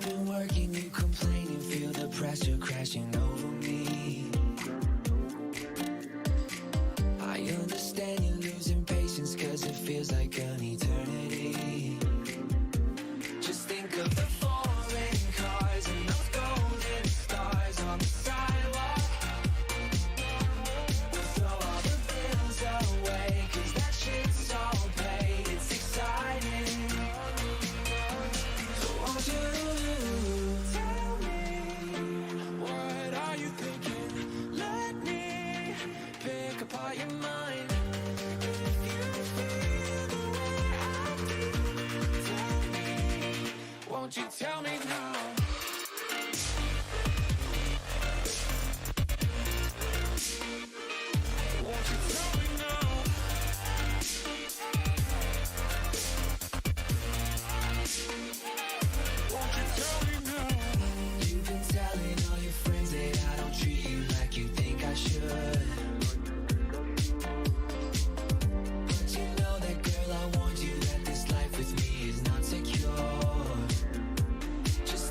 been working, you complaining, feel the pressure crashing over me. I understand you're losing patience, cause it feels like an eternity. Just think of the foreign cars and those golden stars on the sidewalk. We'll throw all the bills away, cause that shit's all paid. It's exciting. So won't you tell me, what are you thinking? Let me pick apart your mind. If you feel the way I feel, tell me, won't you tell me now? Won't you tell me now? Won't you tell me now? You've been telling all your friends that I don't treat you like you think I should. But you know that, girl, I warned you that this life with me is not secure. Just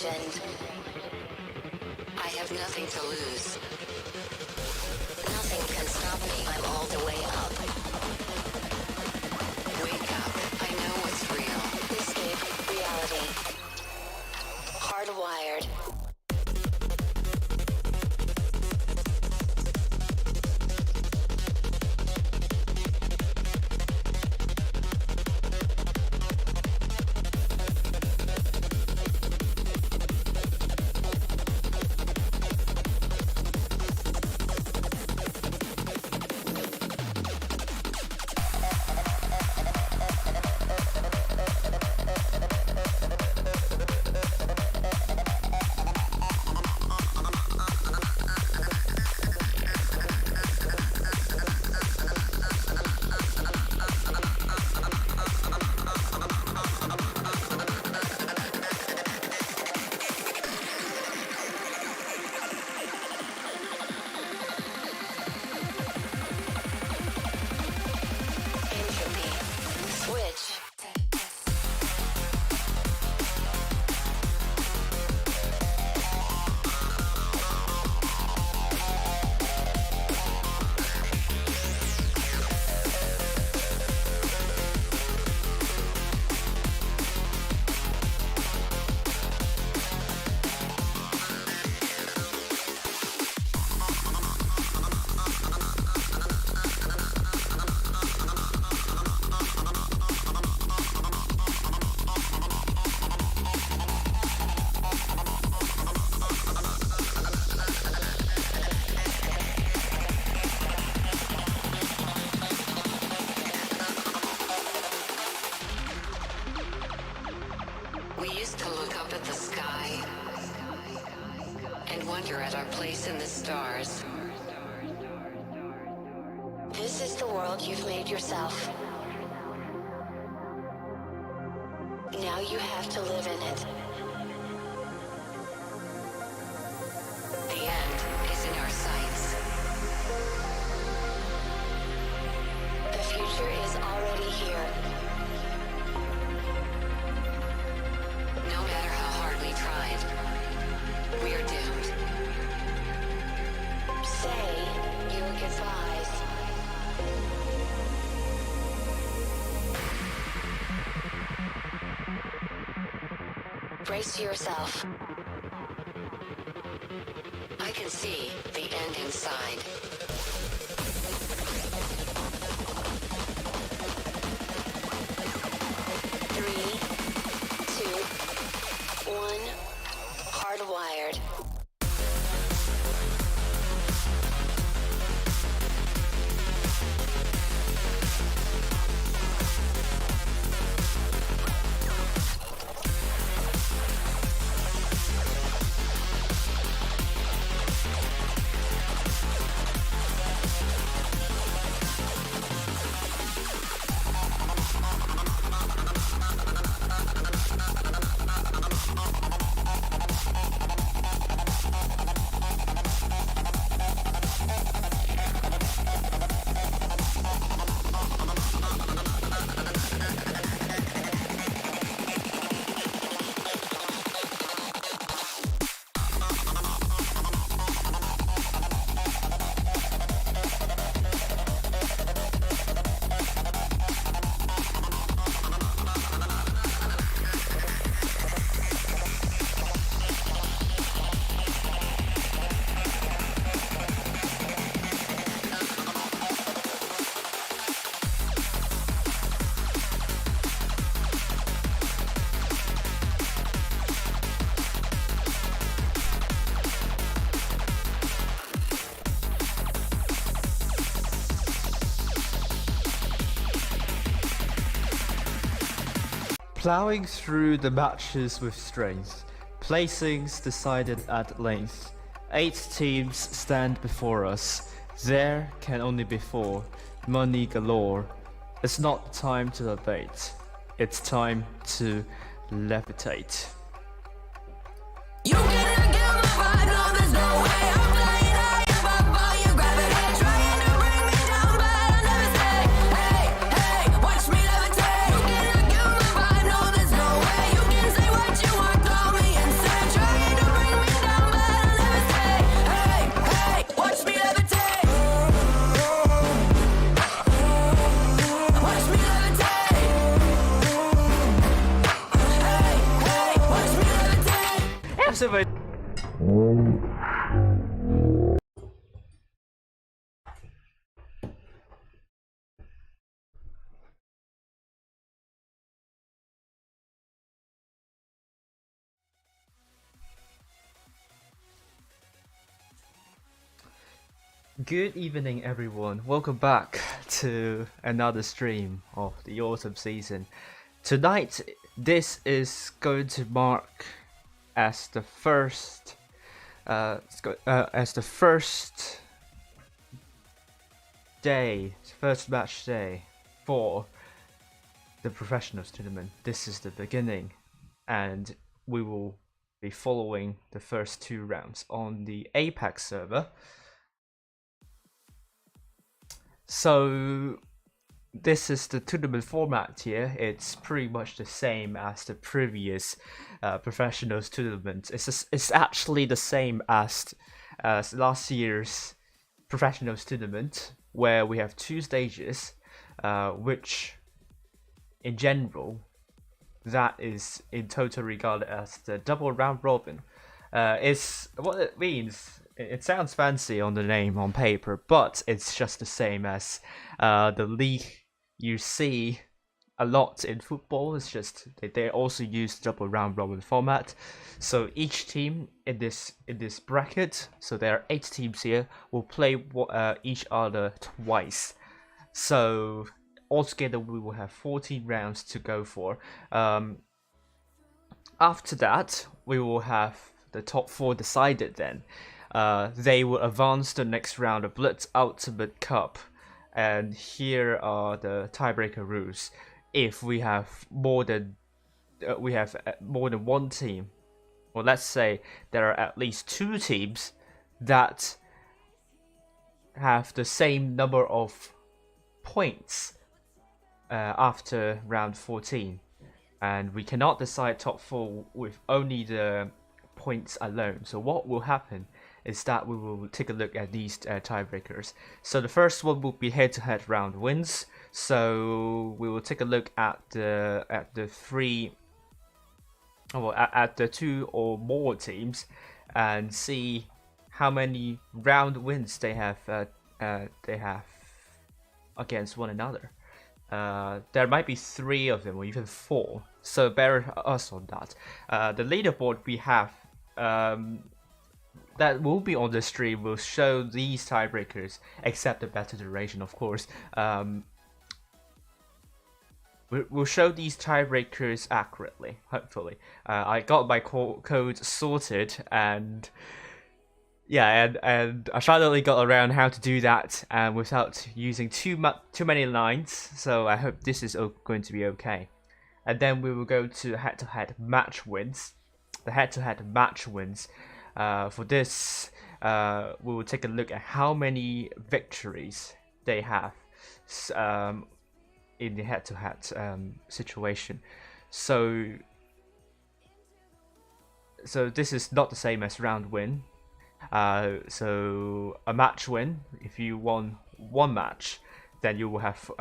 legend. I have nothing to lose. Nothing can stop me. I'm all the way up. Wake up. I know what's real. Escape reality. Hardwired. We used to look up at the sky and wonder at our place in the stars. This is the world you've made yourself. Now you have to live in it. The end is in our sights. The future is already here. No matter how hard we tried, we're doomed. Say your goodbyes. Brace yourself. I can see the end inside. Three, two, one. Hardwired. Ploughing through the matches with strength, placings decided at length. 8 teams stand before us, there can only be 4, money galore. It's not time to debate, it's time to levitate. You cannot get my vibe, no, there's no way. I'm flying high above all your gravity, trying to bring me down, but I'll never stay. Hey, hey, watch me levitate. You cannot get my vibe, no, there's no way. You can say what you want, call me insane. Good evening, everyone. Welcome back to another stream of the autumn season. Tonight, this is going to mark as the first, first match day for the professionals tournament. This is the beginning, and we will be following the first 2 rounds on the APAC server. So this is the tournament format here. It's pretty much the same as the previous professionals tournament. It's actually the same as last year's professionals tournament, where we have 2 stages, which in general, that is in total regarded as the double round robin. It's what it means. It sounds fancy on the name on paper, but it's just the same as the league you see a lot in football. It's just they also use double round robin format. So each team in this bracket, so there are 8 teams here, will play each other twice. So altogether we will have 14 rounds to go for. After that, we will have the top 4 decided then. They will advance the next round of Blitz Ultimate Cup, and here are the tiebreaker rules. If we have more than one team, or let's say there are at least 2 teams that have the same number of points after round 14, and we cannot decide top 4 with only the points alone. So what will happen is that we will take a look at these tiebreakers. So the first one will be head-to-head round wins. So we will take a look at the 2 or more teams and see how many round wins they have against one another. There might be 3 of them or even 4, so bear us on that. The leaderboard we have that will be on the stream will show these tiebreakers, except the battle duration, of course. We'll show these tiebreakers accurately, hopefully. I got my code sorted, and yeah, and I finally got around how to do that without using too many lines. So I hope this is going to be okay. And then we will go to head-to-head match wins. The head-to-head match wins. For this, we will take a look at how many victories they have in the head-to-head situation. So this is not the same as round win. So a match win, if you won 1 match, then you will have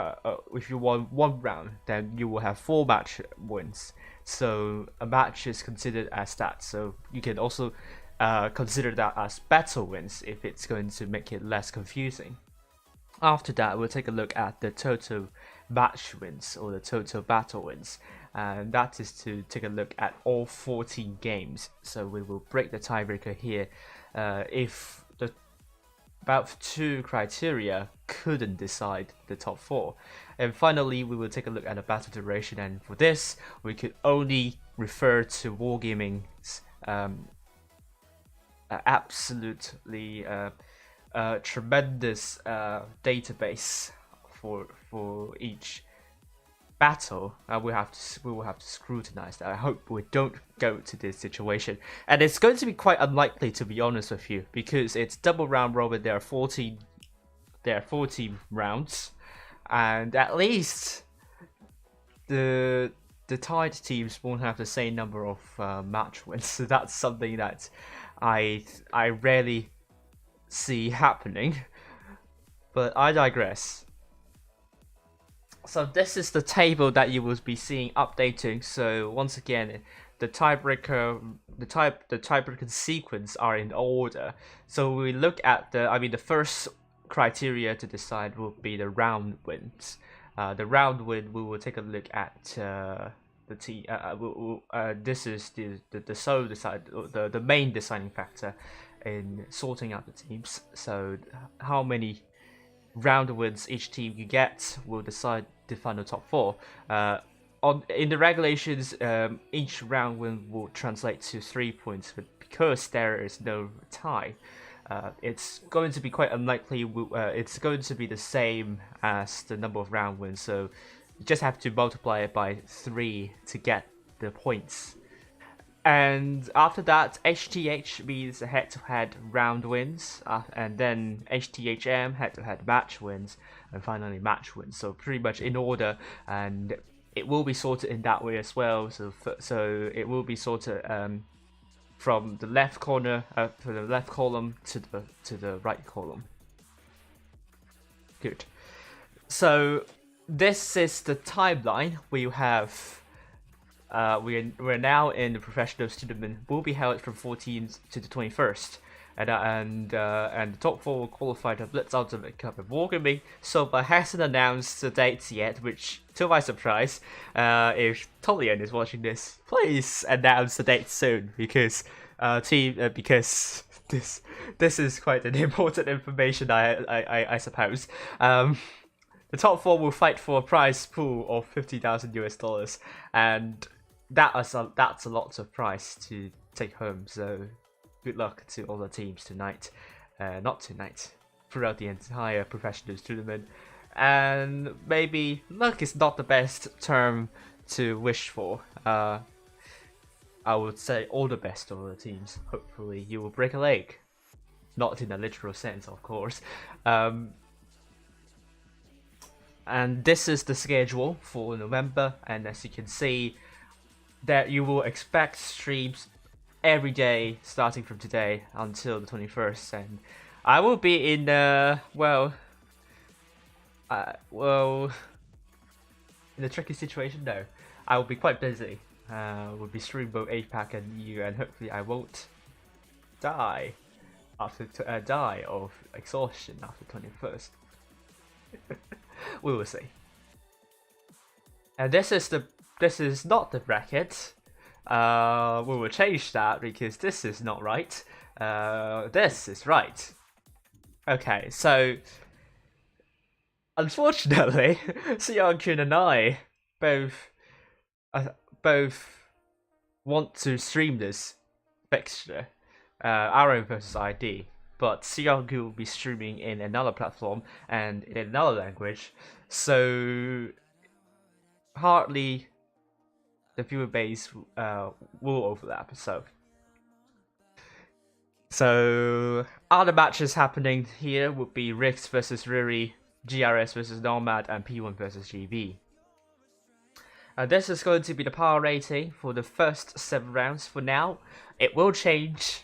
if you won 1 round, then you will have 4 match wins. So a match is considered as that. So you can also consider that as battle wins if it's going to make it less confusing. After that, we'll take a look at the total match wins or the total battle wins, and that is to take a look at all 14 games. So we will break the tiebreaker here if the about 2 criteria couldn't decide the top 4. And finally, we will take a look at the battle duration, and for this we could only refer to Wargaming's absolutely tremendous database for each battle. We will have to scrutinize that. I hope we don't go to this situation, and it's going to be quite unlikely, to be honest with you, because it's double round robin. There are 14 rounds, and at least the tied teams won't have the same number of match wins. So that's something that I rarely see happening, but I digress. So this is the table that you will be seeing updating. So once again, the tiebreaker sequence are in order. So we look at the first criteria to decide will be the round wins. The round win, we will take a look at the team. This is the main deciding factor in sorting out the teams. So how many round wins each team you get will decide the final top 4. In the regulations, each round win will translate to 3 points, but because there is no tie, it's going to be quite unlikely. It's going to be the same as the number of round wins, so you just have to multiply it by 3 to get the points. And after that, HTH means head-to-head round wins, and then HTHM head-to-head match wins, and finally match wins. So pretty much in order, and it will be sorted in that way as well. So it will be sorted from the left corner, from the left column to the right column. Good. So this is the timeline. We have. We're now in the professionals tournament. Will be held from 14th to the 21st, and the top 4 will qualify to Blitz Ultimate Cup of Wargaming. Soba hasn't announced the dates yet, which, to my surprise, if Tolian is watching this, please announce the date soon, because because this is quite an important information, I suppose. The top 4 will fight for a prize pool of $50,000, and that's a lot of prize to take home. So good luck to all the teams tonight, not tonight, throughout the entire professionals tournament. And maybe luck is not the best term to wish for. I would say all the best to all the teams. Hopefully you will break a leg, not in a literal sense, of course. And this is the schedule for November, and as you can see, that you will expect streams every day starting from today until the 21st, and I will be in in a tricky situation. No, I will be quite busy. We'll be streaming both APAC and EU, and hopefully I won't die die of exhaustion after 21st. We will see. And this is not the bracket. We will change that because this is not right. This is right. Okay, so unfortunately, Seong-kun and I both want to stream this fixture, ROV versus ID. But Seong-kun will be streaming in another platform and in another language, so hardly the viewer base will overlap. So other matches happening here would be Rix versus Riri, GRS versus Nomad, and P1 versus GB. This is going to be the power rating for the first 7 rounds. For now, it will change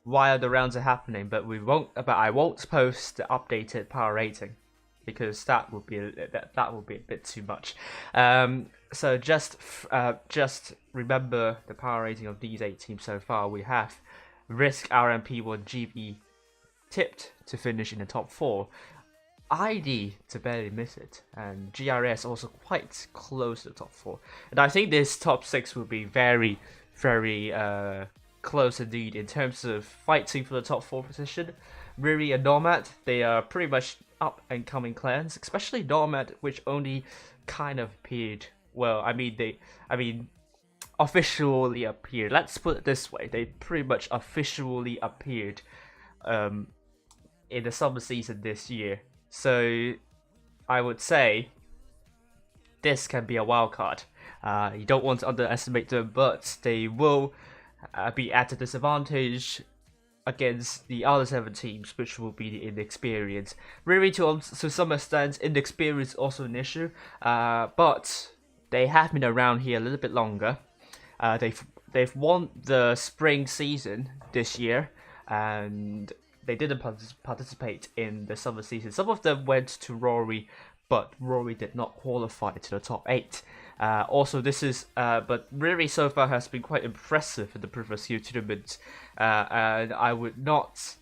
while the rounds are happening, but I won't post the updated power rating because that would be a bit too much. So just remember the power rating of these 8 teams so far. We have Risk, RMP1, GB tipped to finish in the top 4, ID to barely miss it, and GRS also quite close to the top 4. And I think this top 6 will be very, very close indeed in terms of fighting for the top 4 position. Riri and Nomad, they are pretty much up and coming clans, especially Nomad, which only kind of appeared. Well, I mean, officially appeared. Let's put it this way: they pretty much officially appeared in the summer season this year. So I would say this can be a wild card. You don't want to underestimate them, but they will be at a disadvantage against the other 7 teams, which will be the inexperience. Really, to some extent, inexperience is also an issue, but they have been around here a little bit longer. They've won the spring season this year, and they didn't participate in the summer season. Some of them went to Rory, but Rory did not qualify to the top 8. Also, this is, but really so far has been quite impressive in the previous year tournament, and I would not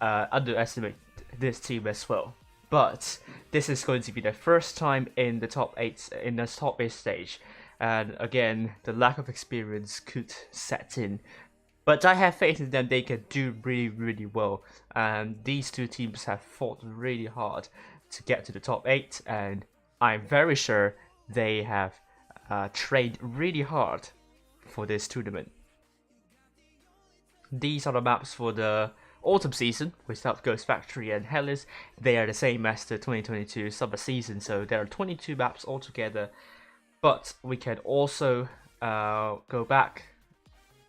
underestimate this team as well. But this is going to be their first time in the top 8 in the top 8 stage, and again, the lack of experience could set in. But I have faith in them; they can do really well. And these two teams have fought really hard to get to the top 8, and I'm very sure they have trained really hard for this tournament. These are the maps for the autumn season with South Coast Factory and Hellas. They are the same as the 2022 summer season, so there are 22 maps altogether. But we can also go back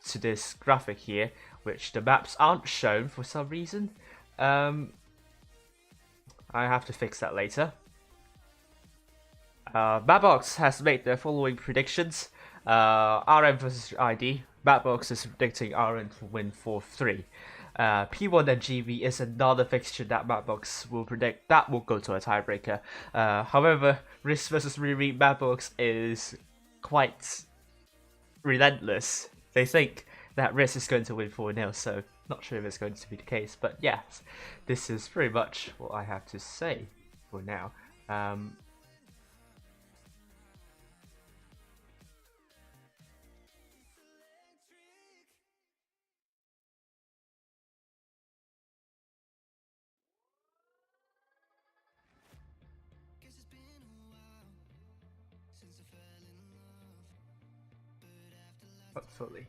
to this graphic here, which the maps aren't shown for some reason. I have to fix that later. Mapbox has made the following predictions. RM versus ID. Mapbox is predicting RN to win 4-3. P1 and GV is another fixture that Mapbox will predict that will go to a tiebreaker. However, Risk versus Riri, Mapbox is quite relentless. They think that Risk is going to win 4-0, so not sure if it's going to be the case. But yes, this is pretty much what I have to say for now. Hopefully.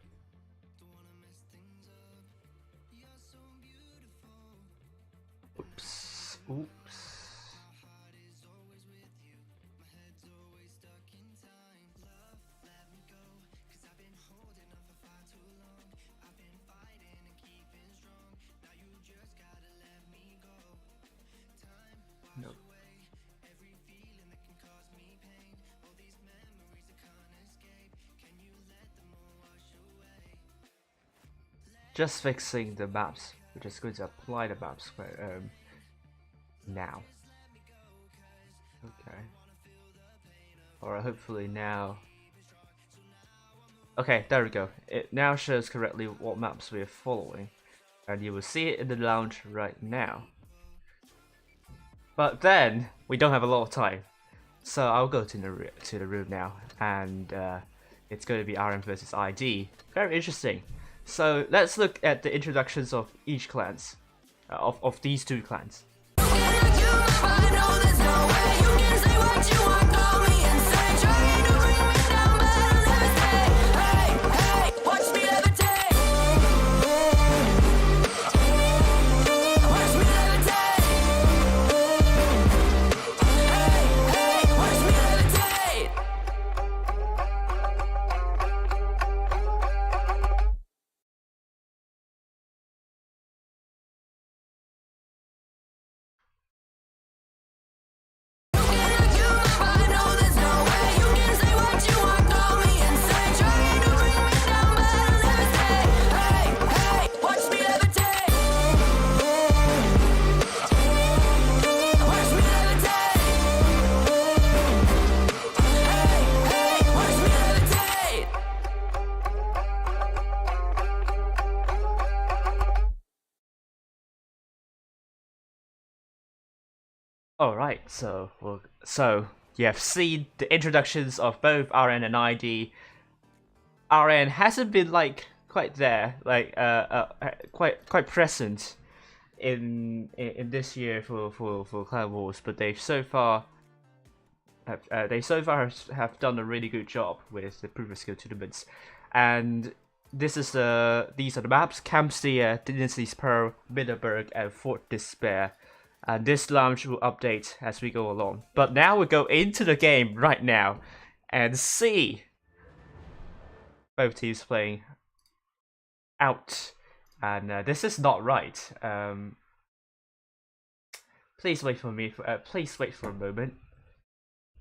Oops. No. Just fixing the maps. We're just going to apply the maps now. Okay. Or hopefully now. Okay, there we go. It now shows correctly what maps we are following, and you will see it in the lounge right now. But then we don't have a lot of time, so I'll go to the room now, and it's going to be RM versus ID. Very interesting. So let's look at the introductions of each clans, of these two clans. Alright, so you have seen the introductions of both RN and ID. RN hasn't been like quite there, like quite present in this year for Clan Wars, but they so far have done a really good job with the previous skill tournaments. And these are the maps: Castia, Dynasty's Pearl, Middelburg, and Fort Despair. And this launch will update as we go along. But now we go into the game right now and see both teams playing out. And this is not right. Please wait for me. Please wait for a moment.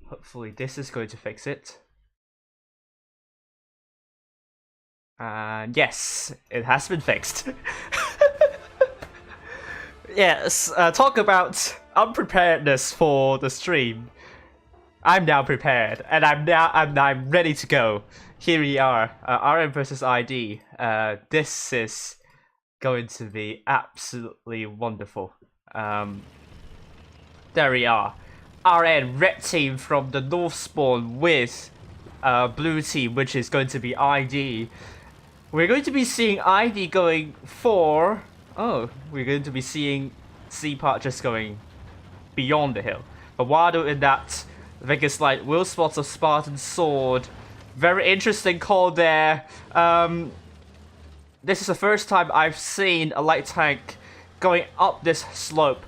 Hopefully this is going to fix it. And yes, it has been fixed. Yes, talk about unpreparedness for the stream. I'm now prepared, and I'm ready to go. Here we are, RM versus ID. This is going to be absolutely wonderful. There we are. RN, red team from the north spawn with blue team, which is going to be ID. We're going to be seeing ID going for... Oh, we're going to be seeing Z-Part just going beyond the hill. But Wado in that Vegas Light will spot a Spartan Sword. Very interesting call there. This is the first time I've seen a light tank going up this slope.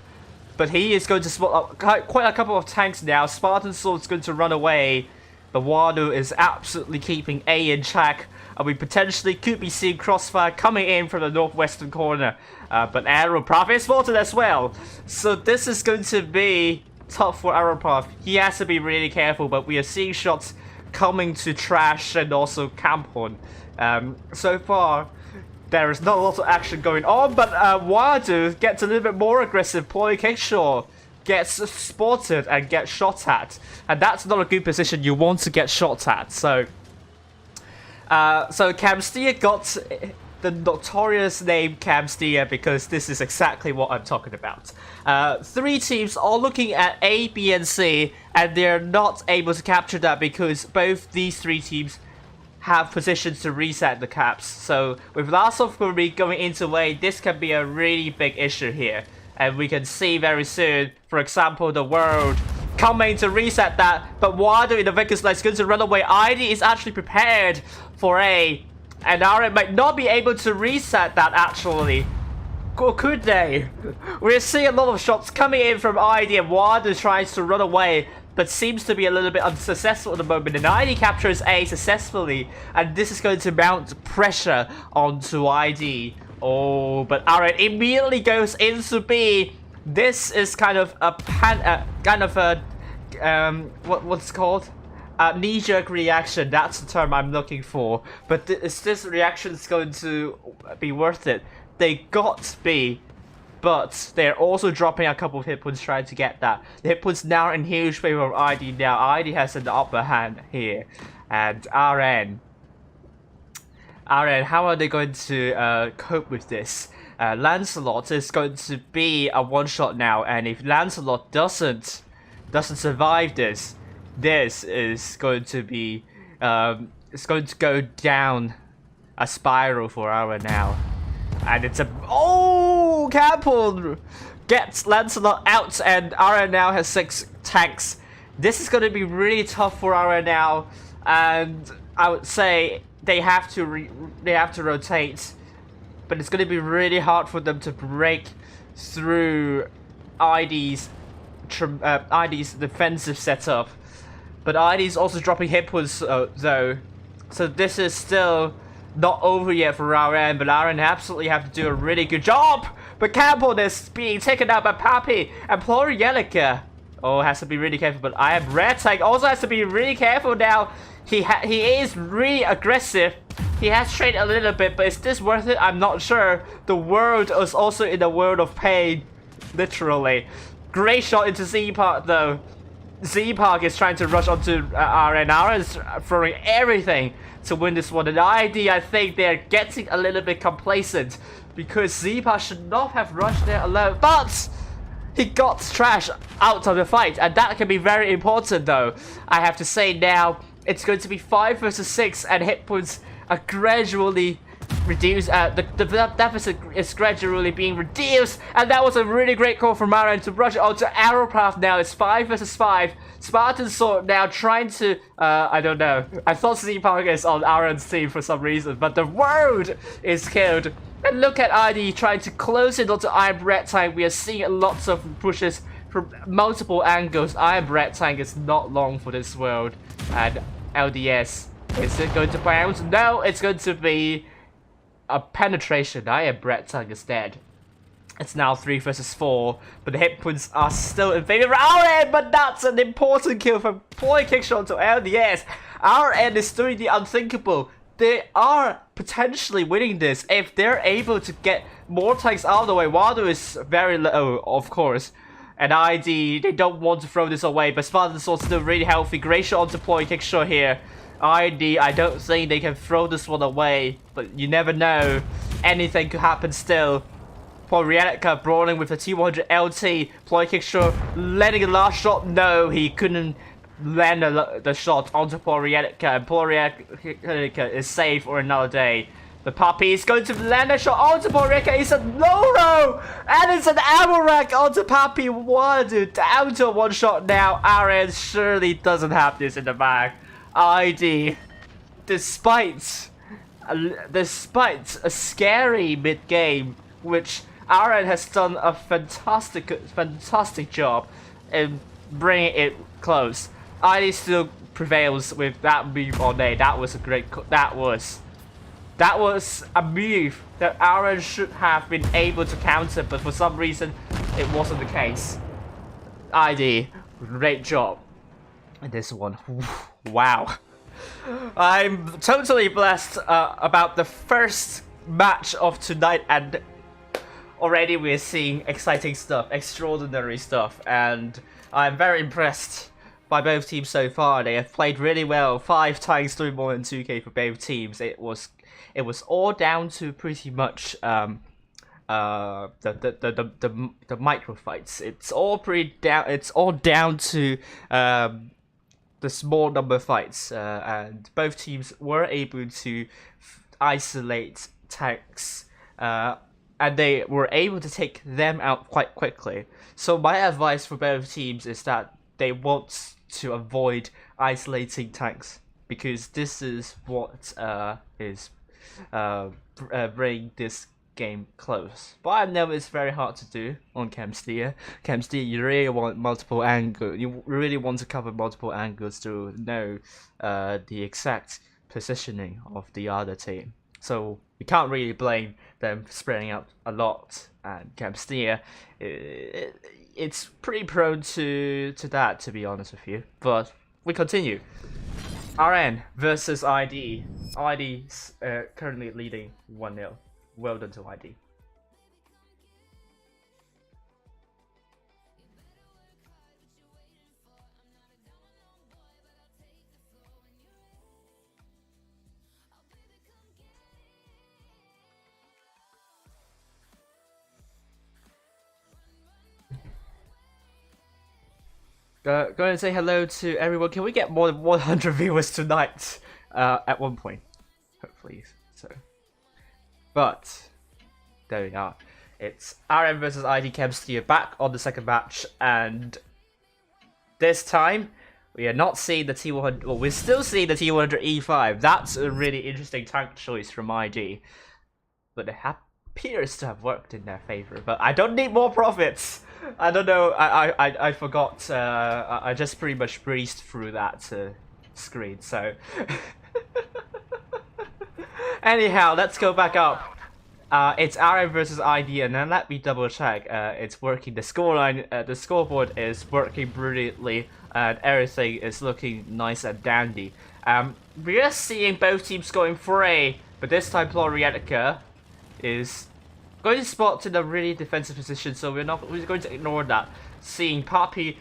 But he is going to spot up quite a couple of tanks now. Spartan Sword's going to run away. But Wado is absolutely keeping A in check. And we potentially could be seeing Crossfire coming in from the northwestern corner. But ARWV is spotted as well. So this is going to be tough for ARWV. He has to be really careful, but we are seeing shots coming to Trash and also Campon. So far, there is not a lot of action going on, but Wado gets a little bit more aggressive. Ploy Kickshaw gets spotted and gets shot at. And that's not a good position you want to get shot at. So Castia got the notorious name Castia because this is exactly what I'm talking about. Three teams all looking at A, B, and C, and they're not able to capture that because both these three teams have positions to reset the caps. So with Last of Fury going into A, this can be a really big issue here. And we can see very soon, for example, the world coming to reset that, but Wado in the Vegas Light is going to run away. ID is actually prepared for A, and RM might not be able to reset that actually. Or could they? We're seeing a lot of shots coming in from ID, and Wado tries to run away, but seems to be a little bit unsuccessful at the moment. And ID captures A successfully, and this is going to mount pressure onto ID. Oh, but RM immediately goes into B. This is kind of a what's it called? Knee-jerk reaction. That's the term I'm looking for. But is this reaction going to be worth it? They got B, but they're also dropping a couple of hit points trying to get that. The hit points now in huge favor of ID now. ID has an upper hand here, and RN, how are they going to cope with this? Lancelot is going to be a one-shot now, and if Lancelot doesn't survive this, this is going to be it's going to go down a spiral for Ara now. And it's a Campbell gets Lancelot out, and Ara now has 6 tanks. This is going to be really tough for Ara now, and I would say they have to rotate, but it's going to be really hard for them to break through ID's defensive setup. But ID's also dropping hit points though, so this is still not over yet for RN, but RN absolutely have to do a really good job. But Campbell is being taken out by Papi, and Plorielica has to be really careful. But I am Red Tank also has to be really careful now. He is really aggressive. He has trained a little bit, but is this worth it? I'm not sure. The world is also in a world of pain, literally. Great shot into Z-Park though. Z-Park is trying to rush onto RN. RN is throwing everything to win this one. And ID, I think they're getting a little bit complacent because Z-Park should not have rushed there alone. But he got Trash out of the fight, and that can be very important though. I have to say now, it's going to be 5 versus 6, and hit points are gradually reduced. The deficit is gradually being reduced, and that was a really great call from Maran to rush onto ARWV now. It's 5 versus 5. Spartan Sword now trying to, I don't know. I thought Z-Park is on Aaron's team for some reason, but the world is killed. And look at ID trying to close it onto Iron Red Tank. We are seeing lots of pushes from multiple angles. Iron Red Tank is not long for this world. And LDS, is it going to bounce? No, it's going to be a penetration. Iron Red Tank is dead. It's now 3 versus 4, but the hit points are still in favor of RN, but that's an important kill from Ploy Kickshot to LDS. RN is doing the unthinkable. They are potentially winning this if they're able to get more tanks out of the way. Wado is very low, of course, And ID, they don't want to throw this away, but Spartan Sword's still really healthy. Great shot onto point, kick shot here. ID, I don't think they can throw this one away, but you never know. Anything could happen still. Porietka brawling with a T100 LT. Ploy kick shot, letting a last shot. No, he couldn't land the shot onto Porietka, and Porietka is safe for another day. The puppy is going to land a shot onto Porietka. It's a low row, and it's an ammo rack onto Puppy. What, dude? Down to a one shot now. RN surely doesn't have this in the bag. ID, despite a scary mid game, which RN has done a fantastic job in bringing it close. ID still prevails with that move on A. That was a great. That was a move that RN should have been able to counter, but for some reason, it wasn't the case. ID, great job. And this one, wow. I'm totally blessed about the first match of tonight, and already we're seeing exciting stuff, extraordinary stuff, and I'm very impressed by both teams so far. They have played really well. 5 times 3 more than 2K for both teams. It was all down to pretty much the micro fights. It's all down to the small number of fights, and both teams were able to isolate tanks, and they were able to take them out quite quickly. So my advice for both teams is that they want to avoid isolating tanks, because this is what is bring this game close. But I know it's very hard to do on Castia. Castia, you really want multiple angles. You really want to cover multiple angles to know the exact positioning of the other team. So you can't really blame them for spreading out a lot. And Castia, it's pretty prone to that, to be honest with you. But we continue. RN versus ID. ID's currently leading 1-0. Well done to ID. Going to say hello to everyone. Can we get more than 100 viewers tonight? At one point, hopefully. So, but there we are. It's RM versus ID Castia back on the second match, and this time we are not seeing the T100. Well, we're still seeing the T100 E5. That's a really interesting tank choice from ID, but it appears to have worked in their favor. But I don't need more profits. I don't know. I forgot. I just pretty much breezed through that screen. So anyhow, let's go back up. It's RM versus ID, and then let me double check. It's working. The scoreline, the scoreboard is working brilliantly, and everything is looking nice and dandy. We are seeing both teams going for A, but this time Porietka is going to spot in a really defensive position, so we're going to ignore that. Seeing Poppy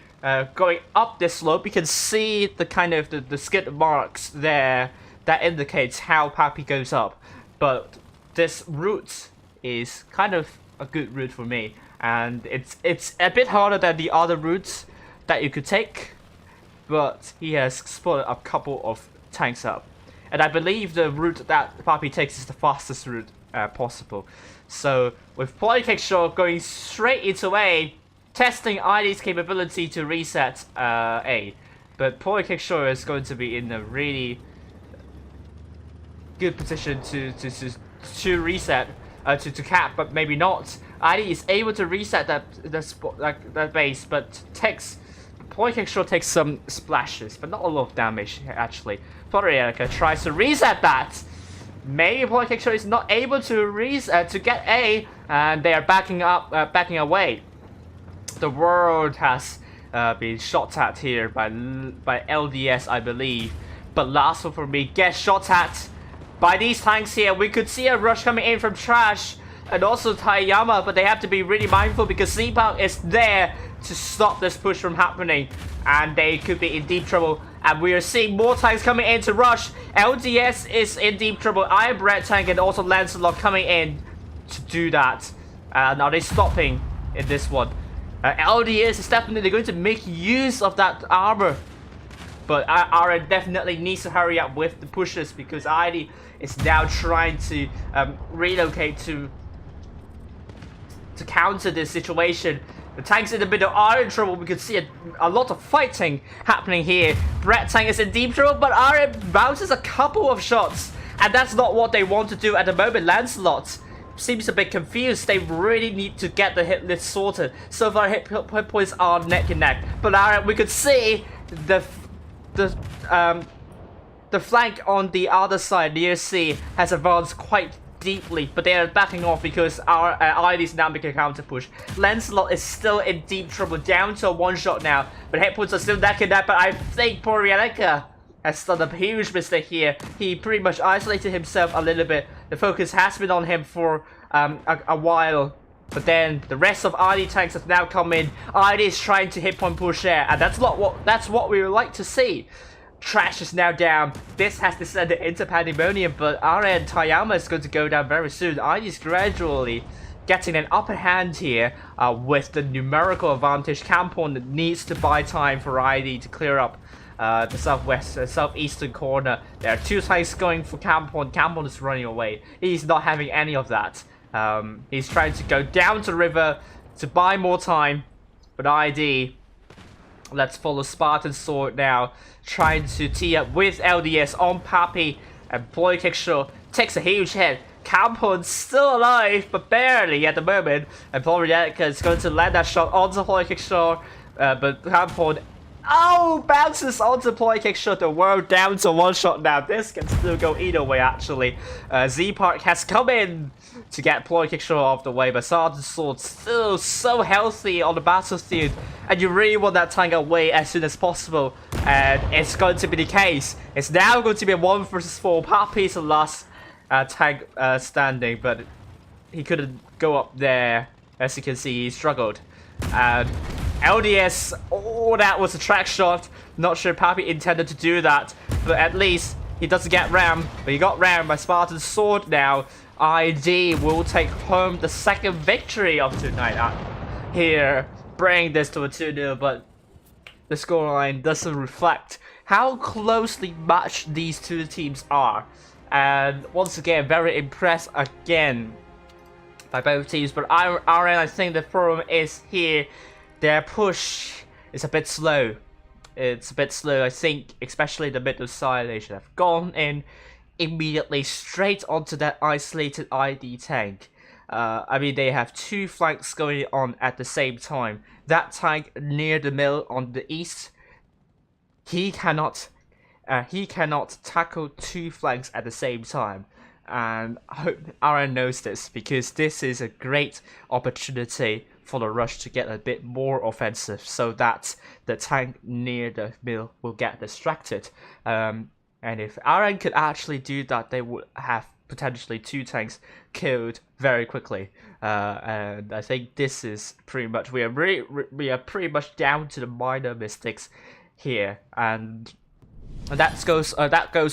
going up this slope, you can see the kind of the skid marks there that indicates how Poppy goes up. But this route is kind of a good route for me, and it's a bit harder than the other routes that you could take, but he has spotted a couple of tanks up, and I believe the route that Poppy takes is the fastest route possible. So with Polykick Shot going straight into A, testing ID's capability to reset A, but Polykick Shot is going to be in a really good position to reset, to cap, but maybe not. ID is able to reset that base, but Polykick Shot takes some splashes, but not a lot of damage actually. Porietka tries to reset that. Maybe Polykick Shot is not able to reset to get A, and they are backing away. The world has been shot at here by LDS, I believe. But last one for me, get shot at by these tanks here. We could see a rush coming in from Trash. and also Taiyama, but they have to be really mindful because APAC is there to stop this push from happening, and they could be in deep trouble. And we are seeing more tanks coming in to rush. LDS is in deep trouble. Iron Bread Tank and also Lancelot coming in to do that. Now they're stopping in this one. LDS is definitely going to make use of that armor, but RN definitely needs to hurry up with the pushes because ID is now trying to relocate to counter this situation. The tanks in the middle are in trouble. We can see a lot of fighting happening here. Brett Tank is in deep trouble, but RM bounces a couple of shots, and that's not what they want to do at the moment. Lancelot seems a bit confused. They really need to get the hit list sorted. So far, hit points are neck and neck. But we could see the flank on the other side near C has advanced quite deeply, but they are backing off because our ID is now making a counter push. Lancelot is still in deep trouble, down to a one shot now, but hit points are still neck and neck. But I think Porianica has done a huge mistake here. He pretty much isolated himself a little bit. The focus has been on him for a while, but then the rest of ID tanks have now come in. ID is trying to hit point push air, and that's what we would like to see. Trash is now down. This has descended into pandemonium, but RN Taiyama is going to go down very soon. ID is gradually getting an upper hand here with the numerical advantage. Campon needs to buy time for ID to clear up the southeastern corner. There are two tanks going for Campon. Campon is running away. He's not having any of that. He's trying to go down to the river to buy more time, but ID, let's follow Spartan Sword now, trying to tee up with LDS on Pappy, and Ploy Kickshaw takes a huge hit. Campon's still alive, but barely at the moment, and Ployetica is going to land that shot onto Ploy Kickshaw, but Campon, bounces onto Ploy Kickshaw. The world down to one shot now. This can still go either way, actually. Z-Park has come in to get Ploy Kickshaw off the way, but Sergeant Sword still so healthy on the battlefield, and you really want that tank away as soon as possible, and it's going to be the case. It's now going to be a 1 versus 4. Pappy's the last tank standing, but he couldn't go up there. As you can see, he struggled. LDS, that was a track shot. Not sure Pappy intended to do that, but at least he doesn't get rammed. But he got rammed by Spartan's Sword now. ID will take home the second victory of tonight here, bringing this to a 2-0, but the scoreline doesn't reflect how closely matched these two teams are. And once again, very impressed again by both teams, but RN, I think the problem is here. Their push is a bit slow. It's a bit slow, I think, especially the middle side. They should have gone in immediately straight onto that isolated ID tank. I mean, they have two flanks going on at the same time. That tank near the mill on the east, he cannot tackle two flanks at the same time. And I hope RN knows this, because this is a great opportunity for the rush to get a bit more offensive, so that the tank near the mill will get distracted. And if RN could actually do that, they would have potentially two tanks killed very quickly. And I think this is pretty much, we are pretty much down to the minor mistakes here, and that goes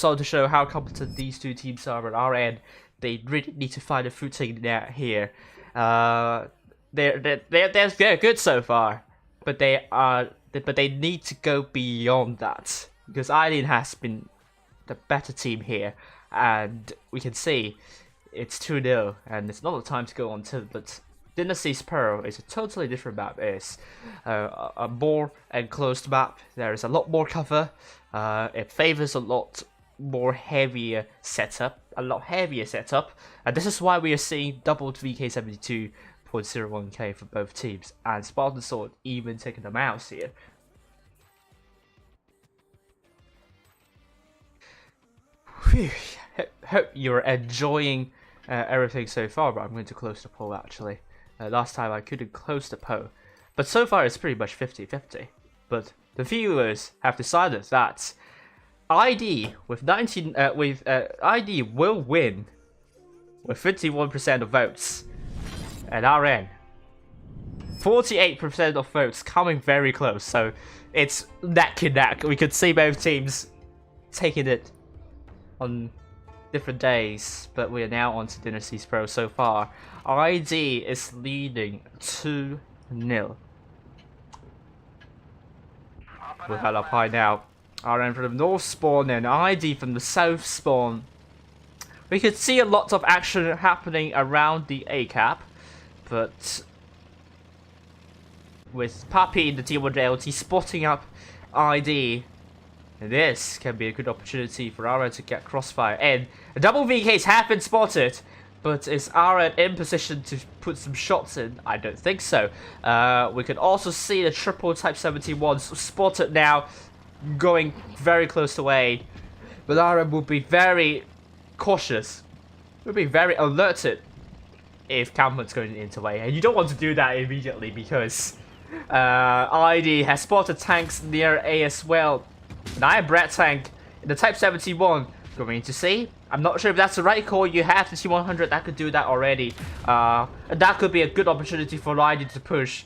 on to show how competent these two teams are. At RN, they really need to find a footing there here. They're good so far, but they need to go beyond that, because Eileen has been the better team here, and we can see it's 2-0, and it's not the time to go on to. But Dynasty's Pearl is a totally different map. It's a more enclosed map. There is a lot more cover. It favors a lot more heavier setup, and this is why we are seeing doubled VK72.01k for both teams, and Spartan Sword even taking them out here. Whew. Hope you're enjoying everything so far, but I'm going to close the poll actually. Last time I couldn't close the poll, but so far it's pretty much 50-50. But the viewers have decided that ID with ID will win with 51% of votes. And RN, 48% of votes, coming very close. So it's neck and neck. We could see both teams taking it on different days, but we are now on to Dynasty's Pro so far. ID is leading 2-0. We'll head up high now. RN from the north spawn and ID from the south spawn. We could see a lot of action happening around the A cap, but with Papi in the T1 LT spotting up ID, this can be a good opportunity for RN to get crossfire. And double VKs have been spotted, but is RN in position to put some shots in? I don't think so. We could also see the triple Type 71 spotted now, going very close to A. But RN will be very cautious. Will be very alerted if Campman's going into A. And you don't want to do that immediately because ID has spotted tanks near A as well. And I have Brett tank in the Type 71 going to C. I'm not sure if that's the right call. You have the T100 that could do that already. And that could be a good opportunity for ID to push.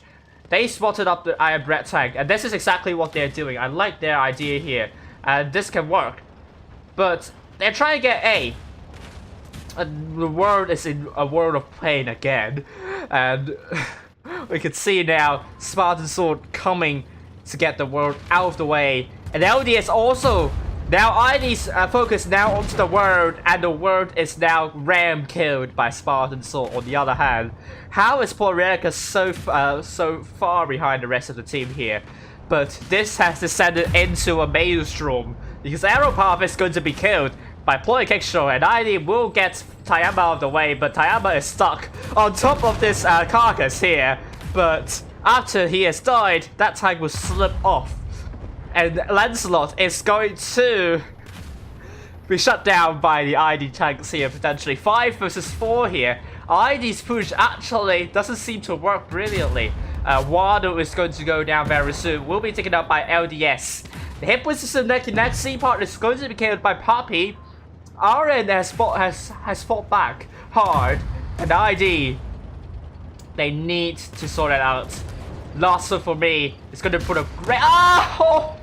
They spotted up the Iron Brett tank, and this is exactly what they're doing. I like their idea here, and this can work. But they're trying to get A. And the world is in a world of pain again. And we can see now Spartan Sword coming to get the world out of the way. And LDS also, now ID's focus now onto the world, and the world is now ram killed by Spartan Sword on the other hand. How is Polarica so far behind the rest of the team here? But this has descended into a maelstrom, because Arrowpath is going to be killed by Ploy Kickshaw, and ID will get Tayama out of the way, but Tayama is stuck on top of this carcass here. But after he has died, that tank will slip off. And Lancelot is going to be shut down by the ID tanks here, potentially. 5 versus 4 here. ID's push actually doesn't seem to work brilliantly. Wado is going to go down very soon. Will be taken up by LDS. The hit position neck and neck. C part is going to be killed by Papi. RN has fought back hard. And ID, they need to sort it out. Last one for me is going to put a great... Oh!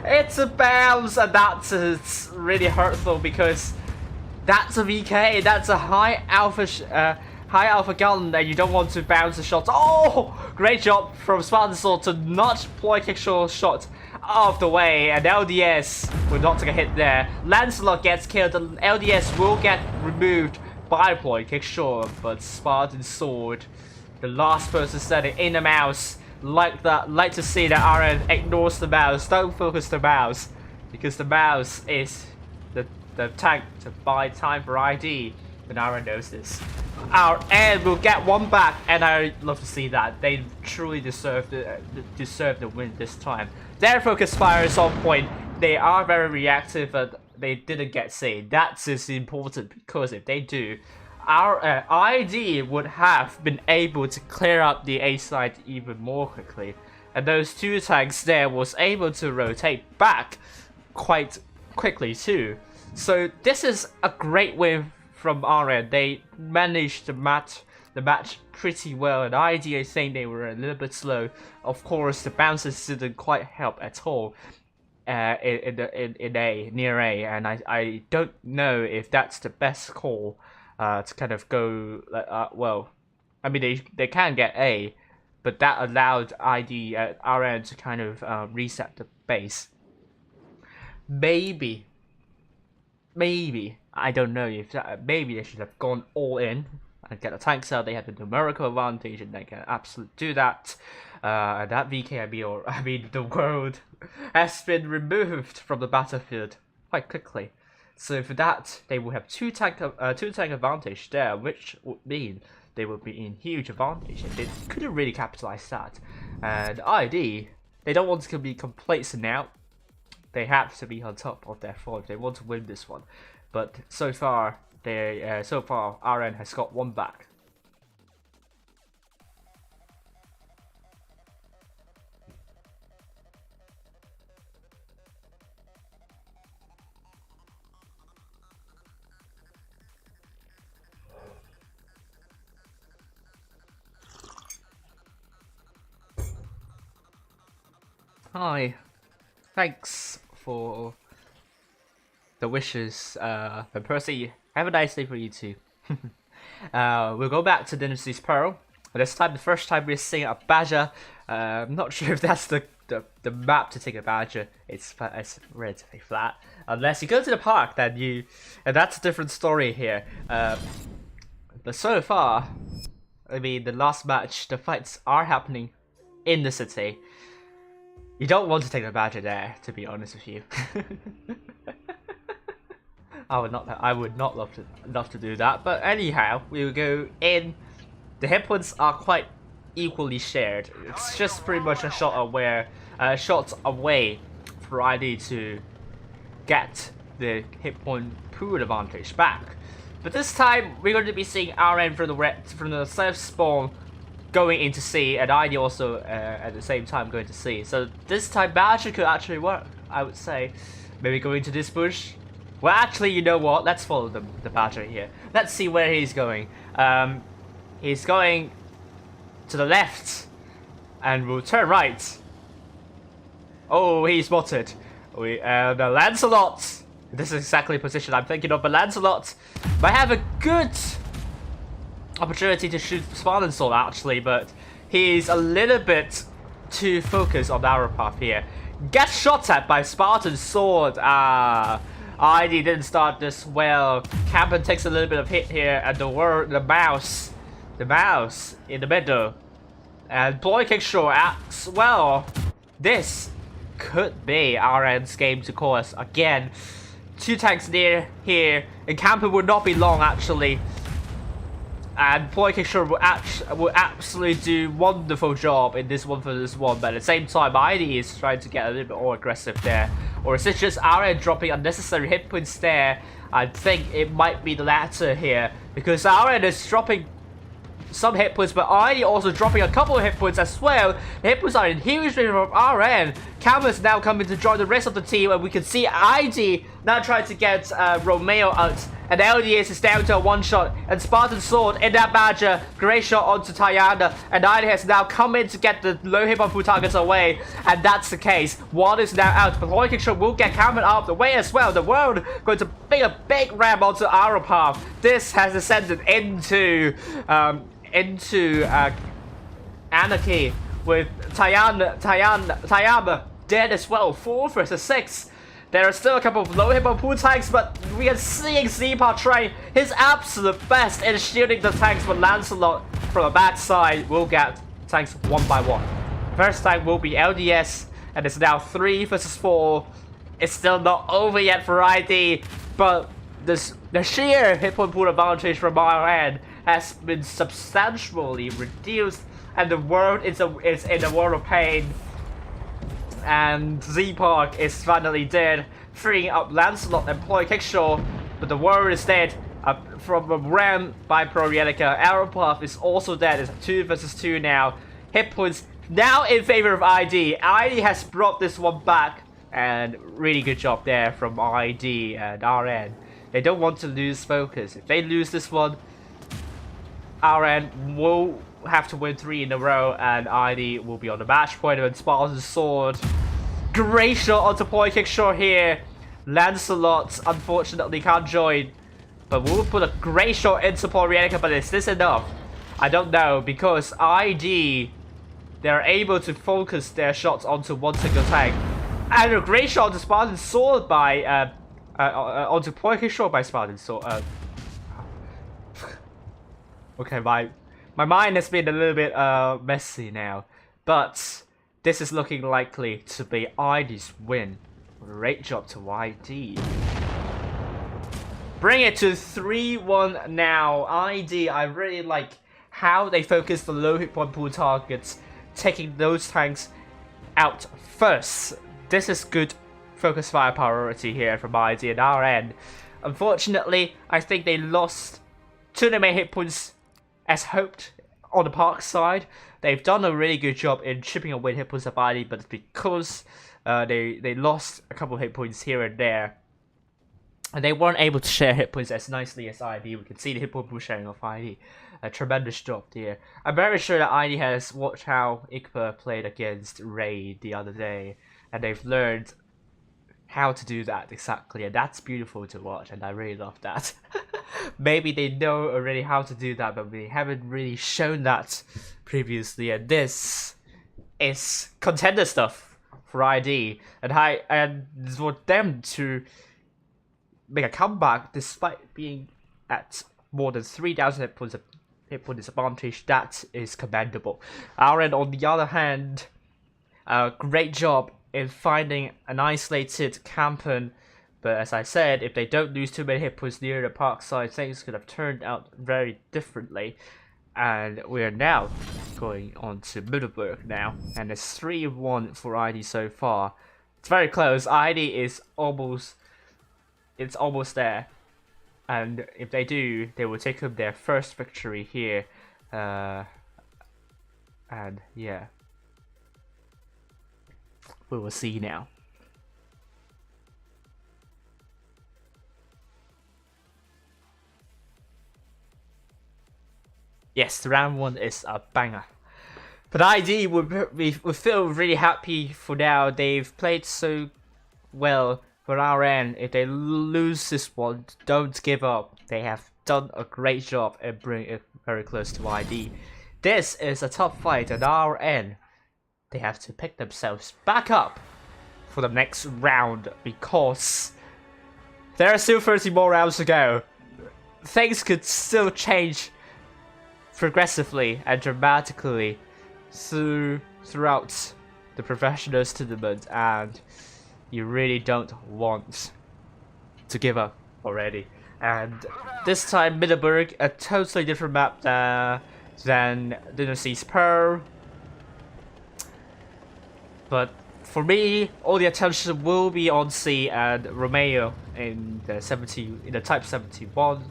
It's a bounce, and that's really hurtful because that's a VK. That's a high alpha gun, and you don't want to bounce the shots. Oh! Great job from Spartan Sword to not Ploy Kickshaw's shot out of the way, and LDS will not take a hit there. Lancelot gets killed, and LDS will get removed by Ploy Kickshaw, but Spartan Sword, the last person standing in the mouse, like to see that RN ignores the mouse. Don't focus the mouse, because the mouse is the tank to buy time for ID. And RN knows this. RN will get one back, and I love to see that. They truly deserve the win this time. Their focus fire is on point. They are very reactive, but they didn't get saved. That is important, because if they do, our ID would have been able to clear up the A side even more quickly, and those 2 tanks there was able to rotate back quite quickly too. So this is a great win from RN. They managed to match the match pretty well, and ID, I think they were a little bit slow. Of course, the bounces didn't quite help at all in near A, and I don't know if that's the best call. To kind of go, well, I mean, they can get A, but that allowed ID RN to kind of reset the base. Maybe, I don't know if that, maybe they should have gone all in and get the tanks out. They had the numerical advantage, and they can absolutely do that. That VK, I mean, the world has been removed from the battlefield quite quickly. So for that, they will have two tank advantage there, which would mean they would be in huge advantage, and they couldn't really capitalize that. And ID, they don't want to be complacent now. They have to be on top of their form if they want to win this one. But so far, RN has got one back. Hi. Thanks for the wishes. And Percy, have a nice day for you too. We'll go back to Dynasty's Pearl. This time, the first time we're seeing a badger. I'm not sure if that's the map to take a badger. It's relatively flat. Unless you go to the park, then and that's a different story here. But so far, I mean, the last match, the fights are happening in the city. You don't want to take the badger there, to be honest with you. I would not love to do that. But anyhow, we will go in. The hit points are quite equally shared. It's just pretty much a shot away for ID to get the hit point pool advantage back. But this time we're going to be seeing RN from the safe spawn going into C, and ID also at the same time going to C. So this time badger could actually work, I would say. Maybe go into this bush. Well, actually, you know what? Let's follow the badger here. Let's see where he's going. He's going to the left, and we'll turn right. Oh, he's spotted. The Lancelot. This is exactly the position I'm thinking of. But Lancelot might have a good opportunity to shoot Spartan Sword actually, but he's a little bit too focused on our path here. Gets shot at by Spartan Sword. ID didn't start this well. Campen takes a little bit of hit here, and the mouse in the middle. And Boy Kickshaw acts well. This could be RN's game to call us again. 2 tanks near here, and Campen would not be long actually. And Boy Kickshaw will absolutely do wonderful job in this 1v1, but at the same time, ID is trying to get a little bit more aggressive there. Or is it just RN dropping unnecessary hit points there? I think it might be the latter here, because RN is dropping some hit points, but ID also dropping a couple of hit points as well. The hit points are in huge favor of RN. Cameron's now coming to join the rest of the team, and we can see ID now trying to get Romeo out. And LDS is down to a one-shot, and Spartan Sword in that badger, great shot onto Tayana, and ID has now come in to get the low hit pool targets away, and that's the case. One is now out, but Boy Kickshaw will get Cameron out of the way as well. The world going to bring a big ram onto our path. This has descended into anarchy with Tayama dead as well. 4 versus 6. There are still a couple of low hit pool tanks, but we are seeing Zeepa trying his absolute best in shielding the tanks, but Lancelot from the backside will get tanks one by one. First tank will be LDS, and it's now 3 versus 4. It's still not over yet for ID, but the sheer hit point pool advantage from RN has been substantially reduced, and the world is in a world of pain. And Z-Park is finally dead, freeing up Lancelot and Boy Kickshaw, but the world is dead from a ram by Prorietica. Arrowpath is also dead. It's 2 versus 2 now. Hit points now in favor of ID. ID has brought this one back, and really good job there from ID and RN. They don't want to lose focus. If they lose this one, RN will have to win 3 in a row, and ID will be on the match point. And Spartan Sword, great shot onto Boy Kickshaw here. Lancelot unfortunately can't join, but we'll put a great shot into Prorietica. But is this enough? I don't know, because ID, they're able to focus their shots onto one single tank, and a great shot to Spartan Sword by onto Boy Kickshaw by Spartan Sword. Okay, my mind has been a little bit messy now, but this is looking likely to be ID's win. Great job to ID. Bring it to 3-1 now. ID, I really like how they focus the low hit point pool targets, taking those tanks out first. This is good focus fire priority here from ID and RN. Unfortunately, I think they lost 2 of the main hit points as hoped on the park side. They've done a really good job in chipping away hit points of ID, but because they lost a couple of hit points here and there, and they weren't able to share hit points as nicely as ID. We can see the hit point pool sharing of ID. a tremendous job here. I'm very sure that ID has watched how Igba played against Ray the other day, and they've learned how to do that exactly, and that's beautiful to watch, and I really love that. Maybe they know already how to do that, but we haven't really shown that previously, and this is contender stuff for ID, and for them to make a comeback despite being at more than 3,000 hit point disadvantage, that is commendable. RN, on the other hand, great job in finding an isolated campen, but as I said, if they don't lose too many hit points near the park side, things could have turned out very differently. And we are now going on to Middleburg now, and it's 3-1 for ID so far. It's very close. ID is almost there, and if they do, they will take home their first victory here. And yeah, we will see now. Yes, round 1 is a banger. But ID we feel really happy for now. They've played so well for RN. If they lose this one, don't give up. They have done a great job and bring it very close to ID. This is a tough fight, and RN, they have to pick themselves back up for the next round, because there are still 30 more rounds to go. Things could still change progressively and dramatically throughout the professionals tournament, and you really don't want to give up already. And this time Middleburg, a totally different map than Dynasty's Pearl, but for me, all the attention will be on C and Romeo in the Type 71.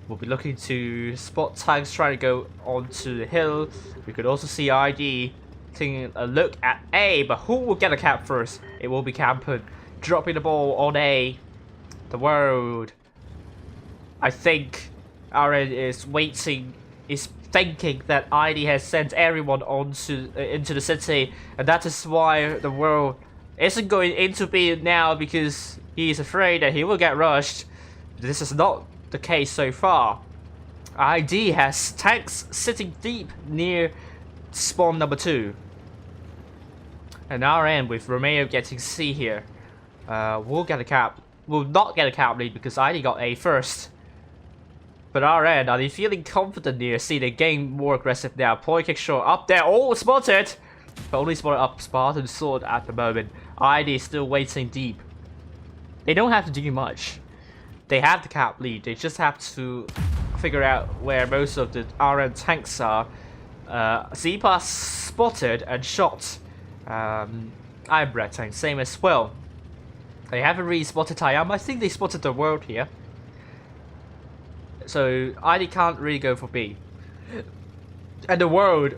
We'll be looking to spot tanks trying to go onto the hill. We could also see ID taking a look at A, but who will get a cap first? It will be Campen dropping the ball on A. The world. I think RN is thinking that ID has sent everyone into the city, and that is why the world isn't going into B now, because he is afraid that he will get rushed. This is not the case so far. ID has tanks sitting deep near spawn number 2, and RN with Romeo getting C here will get a cap. Will not get a cap lead because ID got A first. But RN, are they feeling confident here? See, they getting more aggressive now. Point kick short up there. Oh, spotted! But only spotted up Spartan Sword at the moment. ID is still waiting deep. They don't have to do much. They have the cap lead. They just have to figure out where most of the RN tanks are. Z-Pass spotted and shot. Iron tank, same as well. They haven't really spotted Tayama. I think they spotted the world here. So ID can't really go for B. And the world,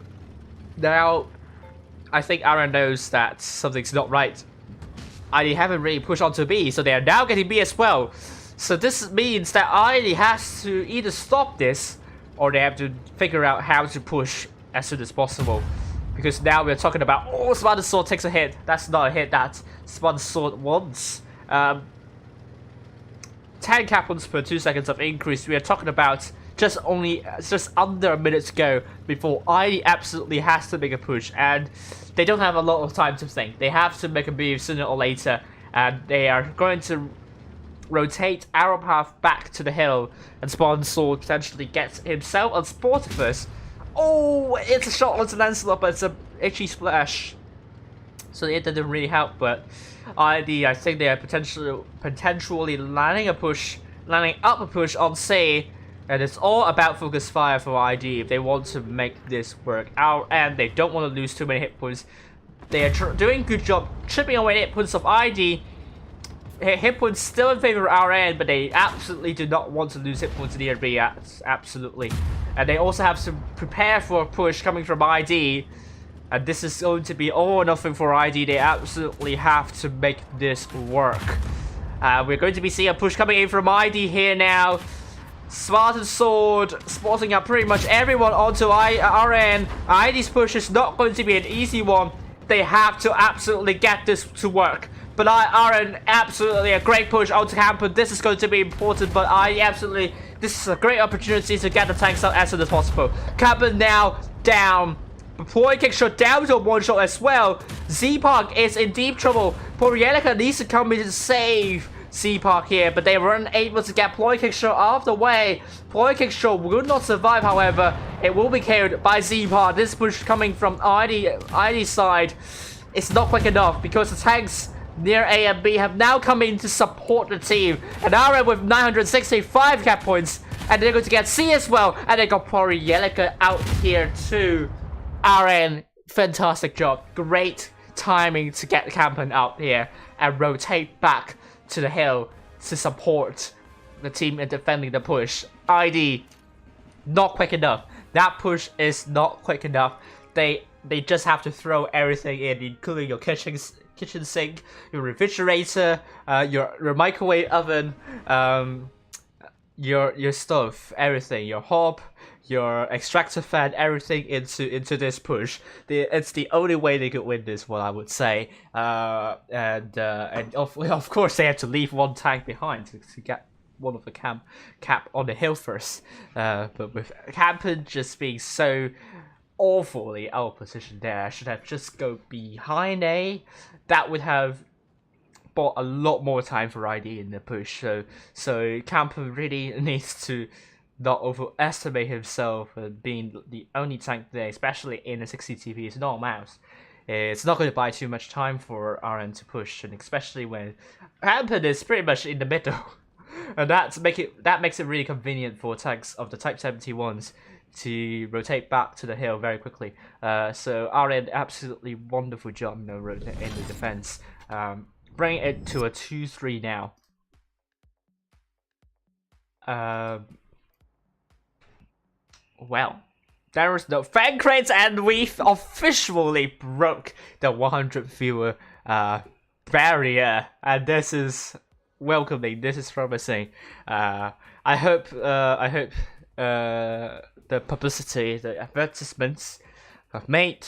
now I think RN knows that something's not right. ID haven't really pushed onto B, so they are now getting B as well. So this means that ID has to either stop this, or they have to figure out how to push as soon as possible. Because now we're talking about, oh, Spartan Sword takes a hit. That's not a hit that Spartan Sword wants. 10 cap points per 2 seconds of increase. We are talking about just under a minute to go before ID absolutely has to make a push, and they don't have a lot of time to think. They have to make a move sooner or later, and they are going to rotate arrow path back to the hill, and Spartan Sword potentially gets himself on Sportifus. Oh, it's a shot onto Lancelot, but it's a itchy splash, so it didn't really help. But ID, I think they are potentially landing up a push on C, and it's all about focus fire for ID if they want to make this work out, and they don't want to lose too many hit points. They are doing a good job chipping away hit points of ID. Hit points still in favor of RN, but they absolutely do not want to lose hit points in the B. Absolutely. And they also have to prepare for a push coming from ID. And this is going to be all or nothing for ID. They absolutely have to make this work. We're going to be seeing a push coming in from ID here now. Spartan Sword spotting up pretty much everyone onto RN. ID's push is not going to be an easy one. They have to absolutely get this to work. But RN absolutely a great push onto Camper. This is going to be important, but this is a great opportunity to get the tanks out as soon as possible. Camper now down. Ploy kick shot down to a one shot as well. Z-Park is in deep trouble. Porielica needs to come in to save Z-Park here, but they weren't able to get Ploy kick shot out of the way. Ploy kick shot will not survive, however. It will be carried by Z-Park. This push coming from ID's side. It's not quick enough because the tanks near A and B have now come in to support the team. And RM with 965 cap points. And they're going to get C as well. And they got Porielica out here too. RN, fantastic job. Great timing to get Campen out here and rotate back to the hill to support the team in defending the push. ID, not quick enough. That push is not quick enough. They just have to throw everything in, including your kitchen sink, your refrigerator, your microwave oven, your stove, everything, your hob, your extractor fan, everything into this push. It's the only way they could win this one, I would say. And of course they had to leave one tank behind to get one of the cap on the hill first. But with Campen just being so awfully out of position there, I should have just go behind A. That would have bought a lot more time for ID in the push. So Campen really needs to not overestimate himself and being the only tank there, especially in a 60 TP. It's not a mouse. It's not going to buy too much time for RN to push, and especially when Campen is pretty much in the middle. And that makes it really convenient for tanks of the Type 71s to rotate back to the hill very quickly. So RN absolutely wonderful job in the defense. Bring it to a 2-3 now. Well, there was no fan crates, and we officially broke the 100 viewer barrier, and this is welcoming. This is promising. I hope the publicity, the advertisements I've made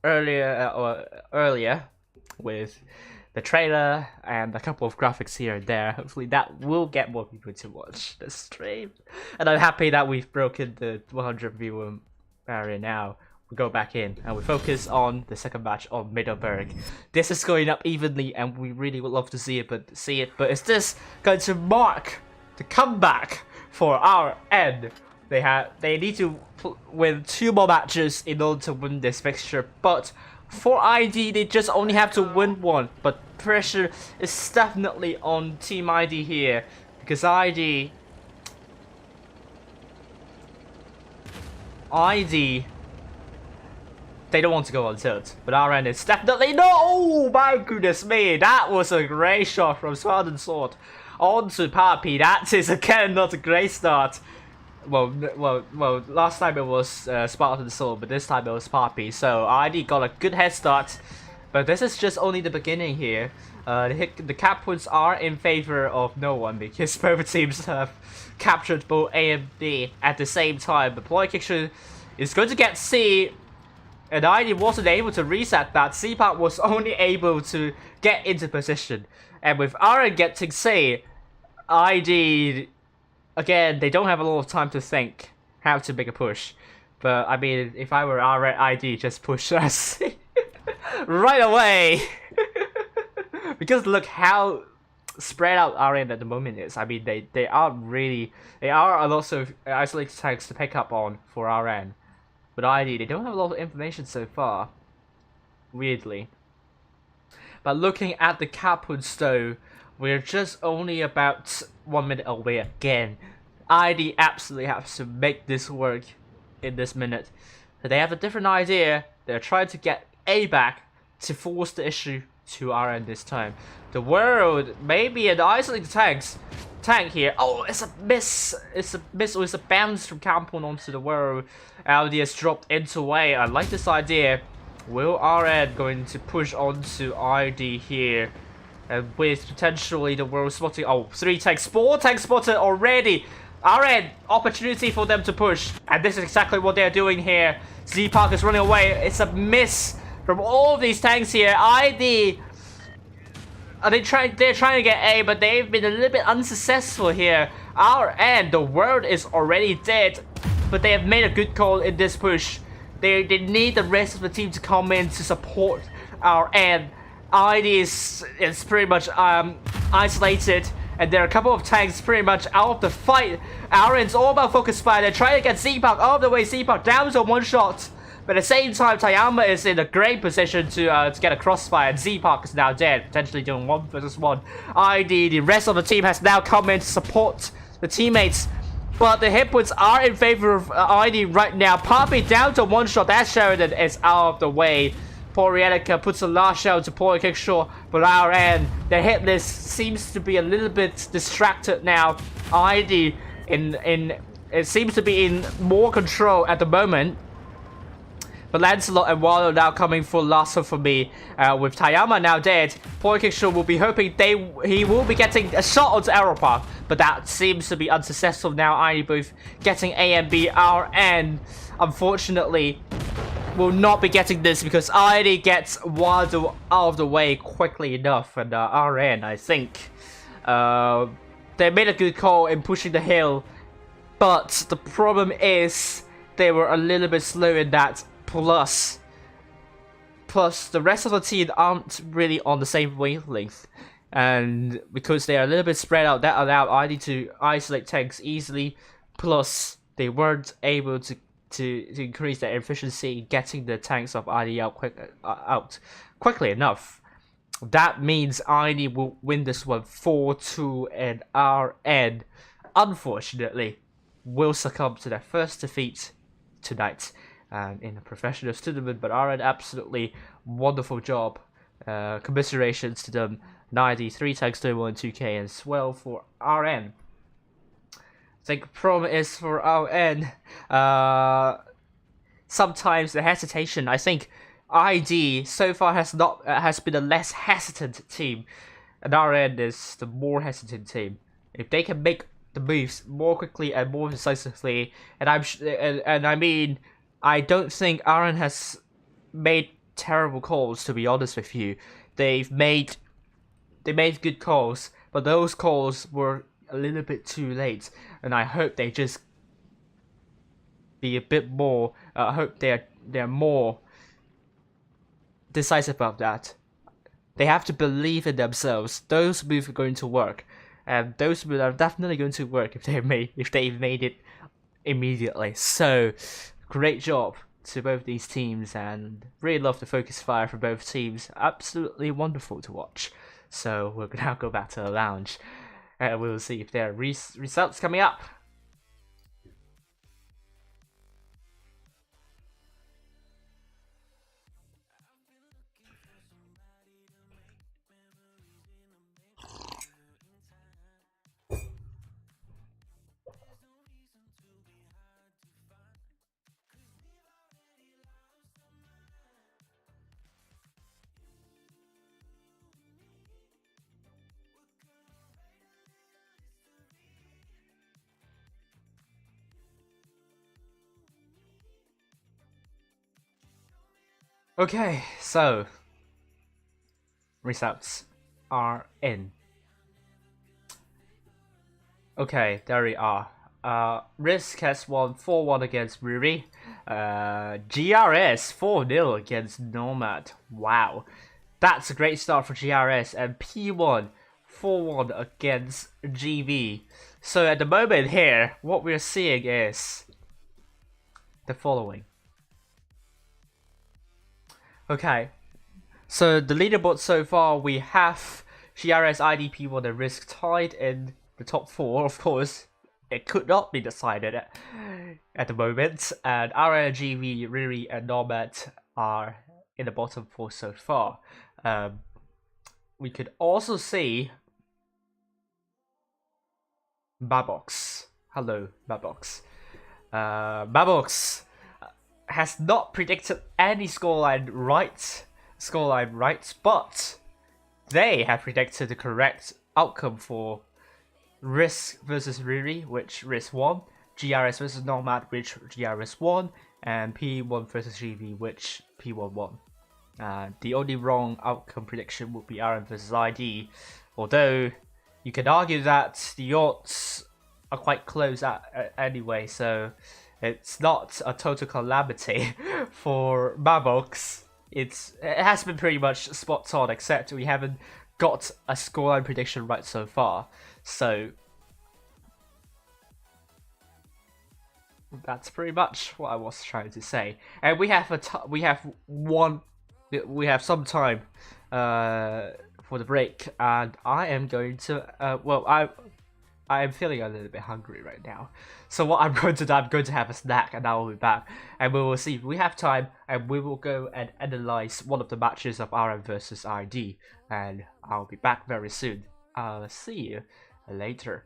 earlier with the trailer and a couple of graphics here and there, hopefully that will get more people to watch the stream. And I'm happy that we've broken the 100 viewer barrier now. We go back in and we focus on the second match on Middelburg. This is going up evenly and we really would love to see it, but is this going to mark the comeback for our end? They need to win 2 more matches in order to win this fixture, but for ID, they just only have to win 1, but pressure is definitely on Team ID here, because ID, they don't want to go on tilt, but RN is definitely no. Oh my goodness me, that was a great shot from Spartan Sword onto Papi. That is again not a great start. Well, last time it was Spartan Sword, but this time it was Papi. So ID got a good head start, but this is just only the beginning here. The cap points are in favor of no one because both teams have captured both A and B at the same time. But Ploy Kickshot is going to get C, and ID wasn't able to reset that. C-Part was only able to get into position, and with RN getting C, ID, again, they don't have a lot of time to think how to make a push. But I mean, if I were ID, just push us right away. Because look how spread out RN at the moment is. I mean, they are a lot of isolated tanks to pick up on for RN. But ID, they don't have a lot of information so far, weirdly. But looking at the cap points though, we're just only about 1 minute away again. ID absolutely has to make this work in this minute. They have a different idea. They're trying to get A back to force the issue to RN this time. The world maybe an isolated tank here. Oh, it's a miss. It's a miss. It's a bounce from Campon onto the world. LD has dropped into A. I like this idea. Will RN going to push onto ID here? And with potentially the world spotting. Oh, 3 tanks, 4 tanks spotted already. RN, opportunity for them to push. And this is exactly what they're doing here. Z-Park is running away. It's a miss from all of these tanks here. ID... they're trying to get A, but they've been a little bit unsuccessful here. RN, the world is already dead. But they have made a good call in this push. They need the rest of the team to come in to support RN. ID is pretty much isolated. And there are a couple of tanks pretty much out of the fight. RN's all about focus fire. They're trying to get Z-Park all the way. Z-Park down to one shot. But at the same time, Tayama is in a great position to get a crossfire. And Z-Park is now dead, potentially doing 1 versus 1. ID, the rest of the team has now come in to support the teammates. But the hit points are in favor of ID right now. Poppy down to one shot. That Sheridan is out of the way. Poor Rienica puts a last shell to Poor Kickshaw, but RN, their hit list seems to be a little bit distracted now. ID it seems to be in more control at the moment. But Lancelot and Wallow now coming for last one for me. With Tayama now dead, Poor Kickshaw will be hoping he will be getting a shot onto Arrow Park, but that seems to be unsuccessful now. ID both getting A and B. RN, unfortunately, will not be getting this because ID gets Waldo out of the way quickly enough. And RN, I think, they made a good call in pushing the hill, but the problem is they were a little bit slow in that. Plus the rest of the team aren't really on the same wavelength, and because they are a little bit spread out, that allowed ID to isolate tanks easily. Plus they weren't able to increase their efficiency in getting the tanks of ID out quickly enough. That means ID will win this one 4-2, and RN, unfortunately, will succumb to their first defeat tonight in a professional tournament. But RN, absolutely wonderful job. Commiserations to them. 93 tanks, 31 2k as well for RN. I think the problem is for RN, sometimes the hesitation. I think ID so far has been a less hesitant team, and RN is the more hesitant team. If they can make the moves more quickly and more decisively, and I mean, I don't think RN has made terrible calls, to be honest with you. They made good calls, but those calls were a little bit too late, and I hope they just be a bit more. I hope they're more decisive about that. They have to believe in themselves. Those moves are going to work, and those moves are definitely going to work if they've made it immediately. So, great job to both these teams, and really love the focus fire for both teams. Absolutely wonderful to watch. So we'll now go back to the lounge, and we'll see if there are results coming up. Okay, so results are in. Okay, there we are. Risk has won 4-1 against Riri. GRS 4-0 against Nomad. Wow, that's a great start for GRS. And P1 4-1 against GV. So at the moment here, what we're seeing is the following. Okay, so the leaderboard so far, we have GRS, IDP1 and Risk tied in the top 4. Of course, it could not be decided at the moment. And RLGV, Riri and Nomad are in the bottom 4 so far. We could also see Babox. Hello, Babox. Babox has not predicted any scoreline right, but they have predicted the correct outcome for Risk versus Riri, which Risk won. GRS versus Nomad, which GRS won. And P1 versus GV, which P1 won. The only wrong outcome prediction would be RM versus ID, although you can argue that the odds are quite close anyway, so it's not a total calamity for Mabox. It has been pretty much spot on, except we haven't got a scoreline prediction right so far. So that's pretty much what I was trying to say. And we have some time for the break, and I am going to I am feeling a little bit hungry right now. So what I'm going to do, I'm going to have a snack, and I will be back, and we will see if we have time, and we will go and analyze one of the matches of RM versus ID, and I'll be back very soon. I'll see you later.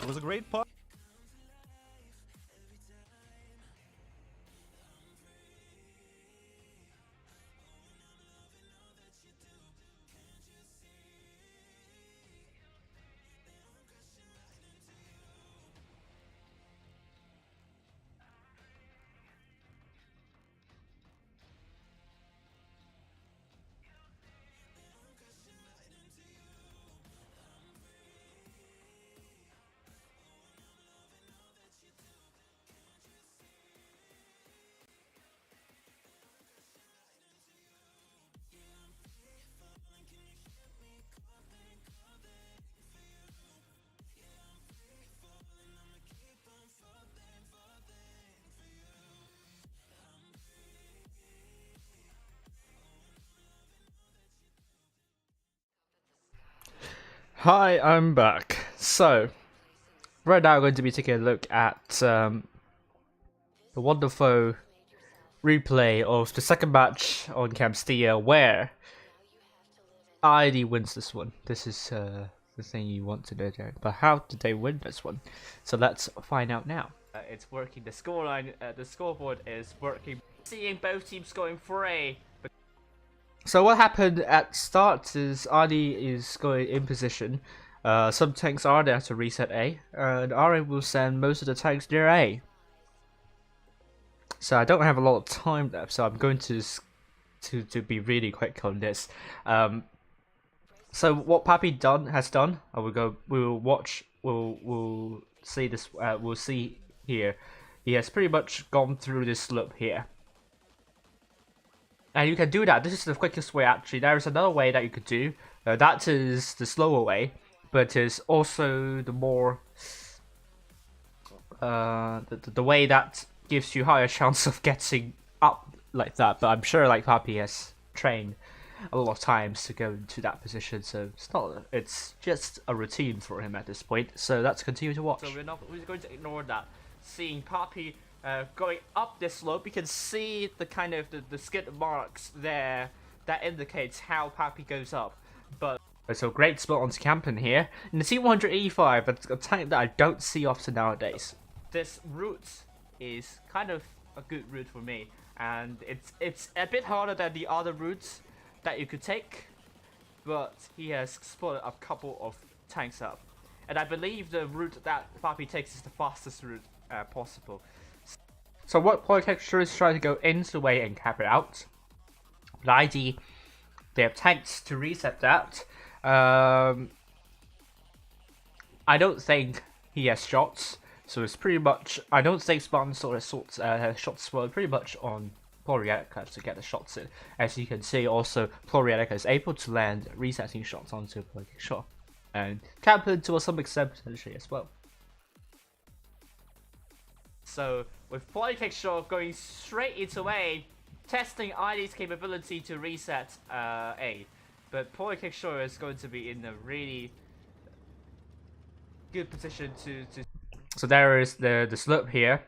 It was a great part. Hi, I'm back. So, right now I'm going to be taking a look at the wonderful replay of the second match on Castia where ID wins this one. This is the thing you want to know, Jared. But how did they win this one? So let's find out now. It's working. The scoreline, the scoreboard is working. Seeing both teams going for A. So what happened at start is RD is going in position. Some tanks are there to reset A, and RN will send most of the tanks near A. So I don't have a lot of time left, so I'm going to be really quick on this. So what Papi has done, we'll see this. We'll see here. He has pretty much gone through this loop here. And you can do that. This is the quickest way actually. There is another way that you could do. That is the slower way, but is also the more the way that gives you higher chance of getting up like that. But I'm sure like Papi has trained a lot of times to go into that position, so it's just a routine for him at this point. So let's continue to watch. So we're going to ignore that. Seeing Papi going up this slope, you can see the kind of the skid marks there that indicates how Papi goes up. But so great spot on Campen here. In the C185, it's a tank that I don't see often nowadays. This route is kind of a good route for me, and it's a bit harder than the other routes that you could take, but he has spotted a couple of tanks up, and I believe the route that Papi takes is the fastest route possible. So what Polytexture is trying to go into the way and cap it out. But ID, they have tanks to reset that. I don't think he has shots, so it's pretty much. I don't think Spartans or Assaults has shots were pretty much on Plorietica to get the shots in. As you can see, also Plorietica is able to land resetting shots onto Polytexture, and Campen to some extent potentially as well. So with Polytexture going straight into A, testing ID's capability to reset A. But Polytexture is going to be in a really good position to. So there is the slope here.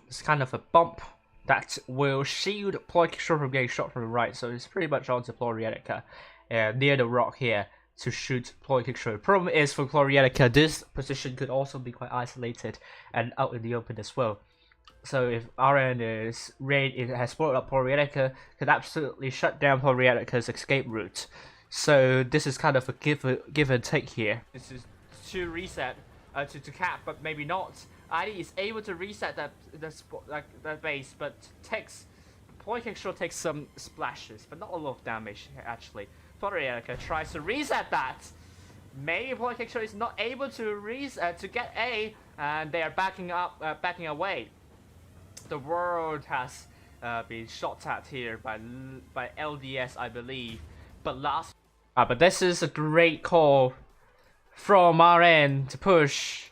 It's kind of a bump that will shield Polytexture from getting shot from the right. So it's pretty much onto Plorietica near the rock here to shoot Polytexture. The problem is for Plorietica, this position could also be quite isolated and out in the open as well. So if RN is it has spotted up Plorietica, could absolutely shut down Plorietica's escape route. So this is kind of a give and take here. This is to reset, to cap, but maybe not. ID is able to reset that base, but Polytexture takes some splashes, but not a lot of damage actually. Plorietica tries to reset that. Maybe Polytexture is not able to get A, and they are backing away. The world has been shot at here by LDS, I believe. But this is a great call from RN to push.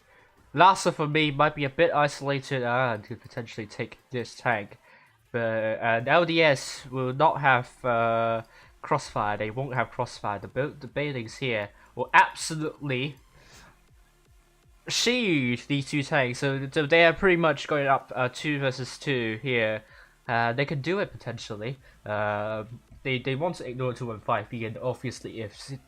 Lasso for me might be a bit isolated and could potentially take this tank, but and LDS will not have crossfire. They won't have crossfire. The buildings here will absolutely shield these two tanks. So they are pretty much going up 2 versus 2 here. They can do it potentially. They want to ignore 215B, and obviously if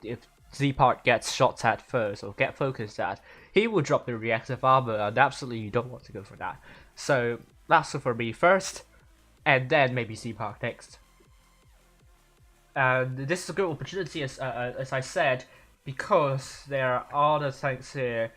Z-Part gets shot at first or get focused at, he will drop the reactive armor, and absolutely you don't want to go for that. So that's for me first, and then maybe Z-Part next. And this is a good opportunity, as I said, because there are other tanks here.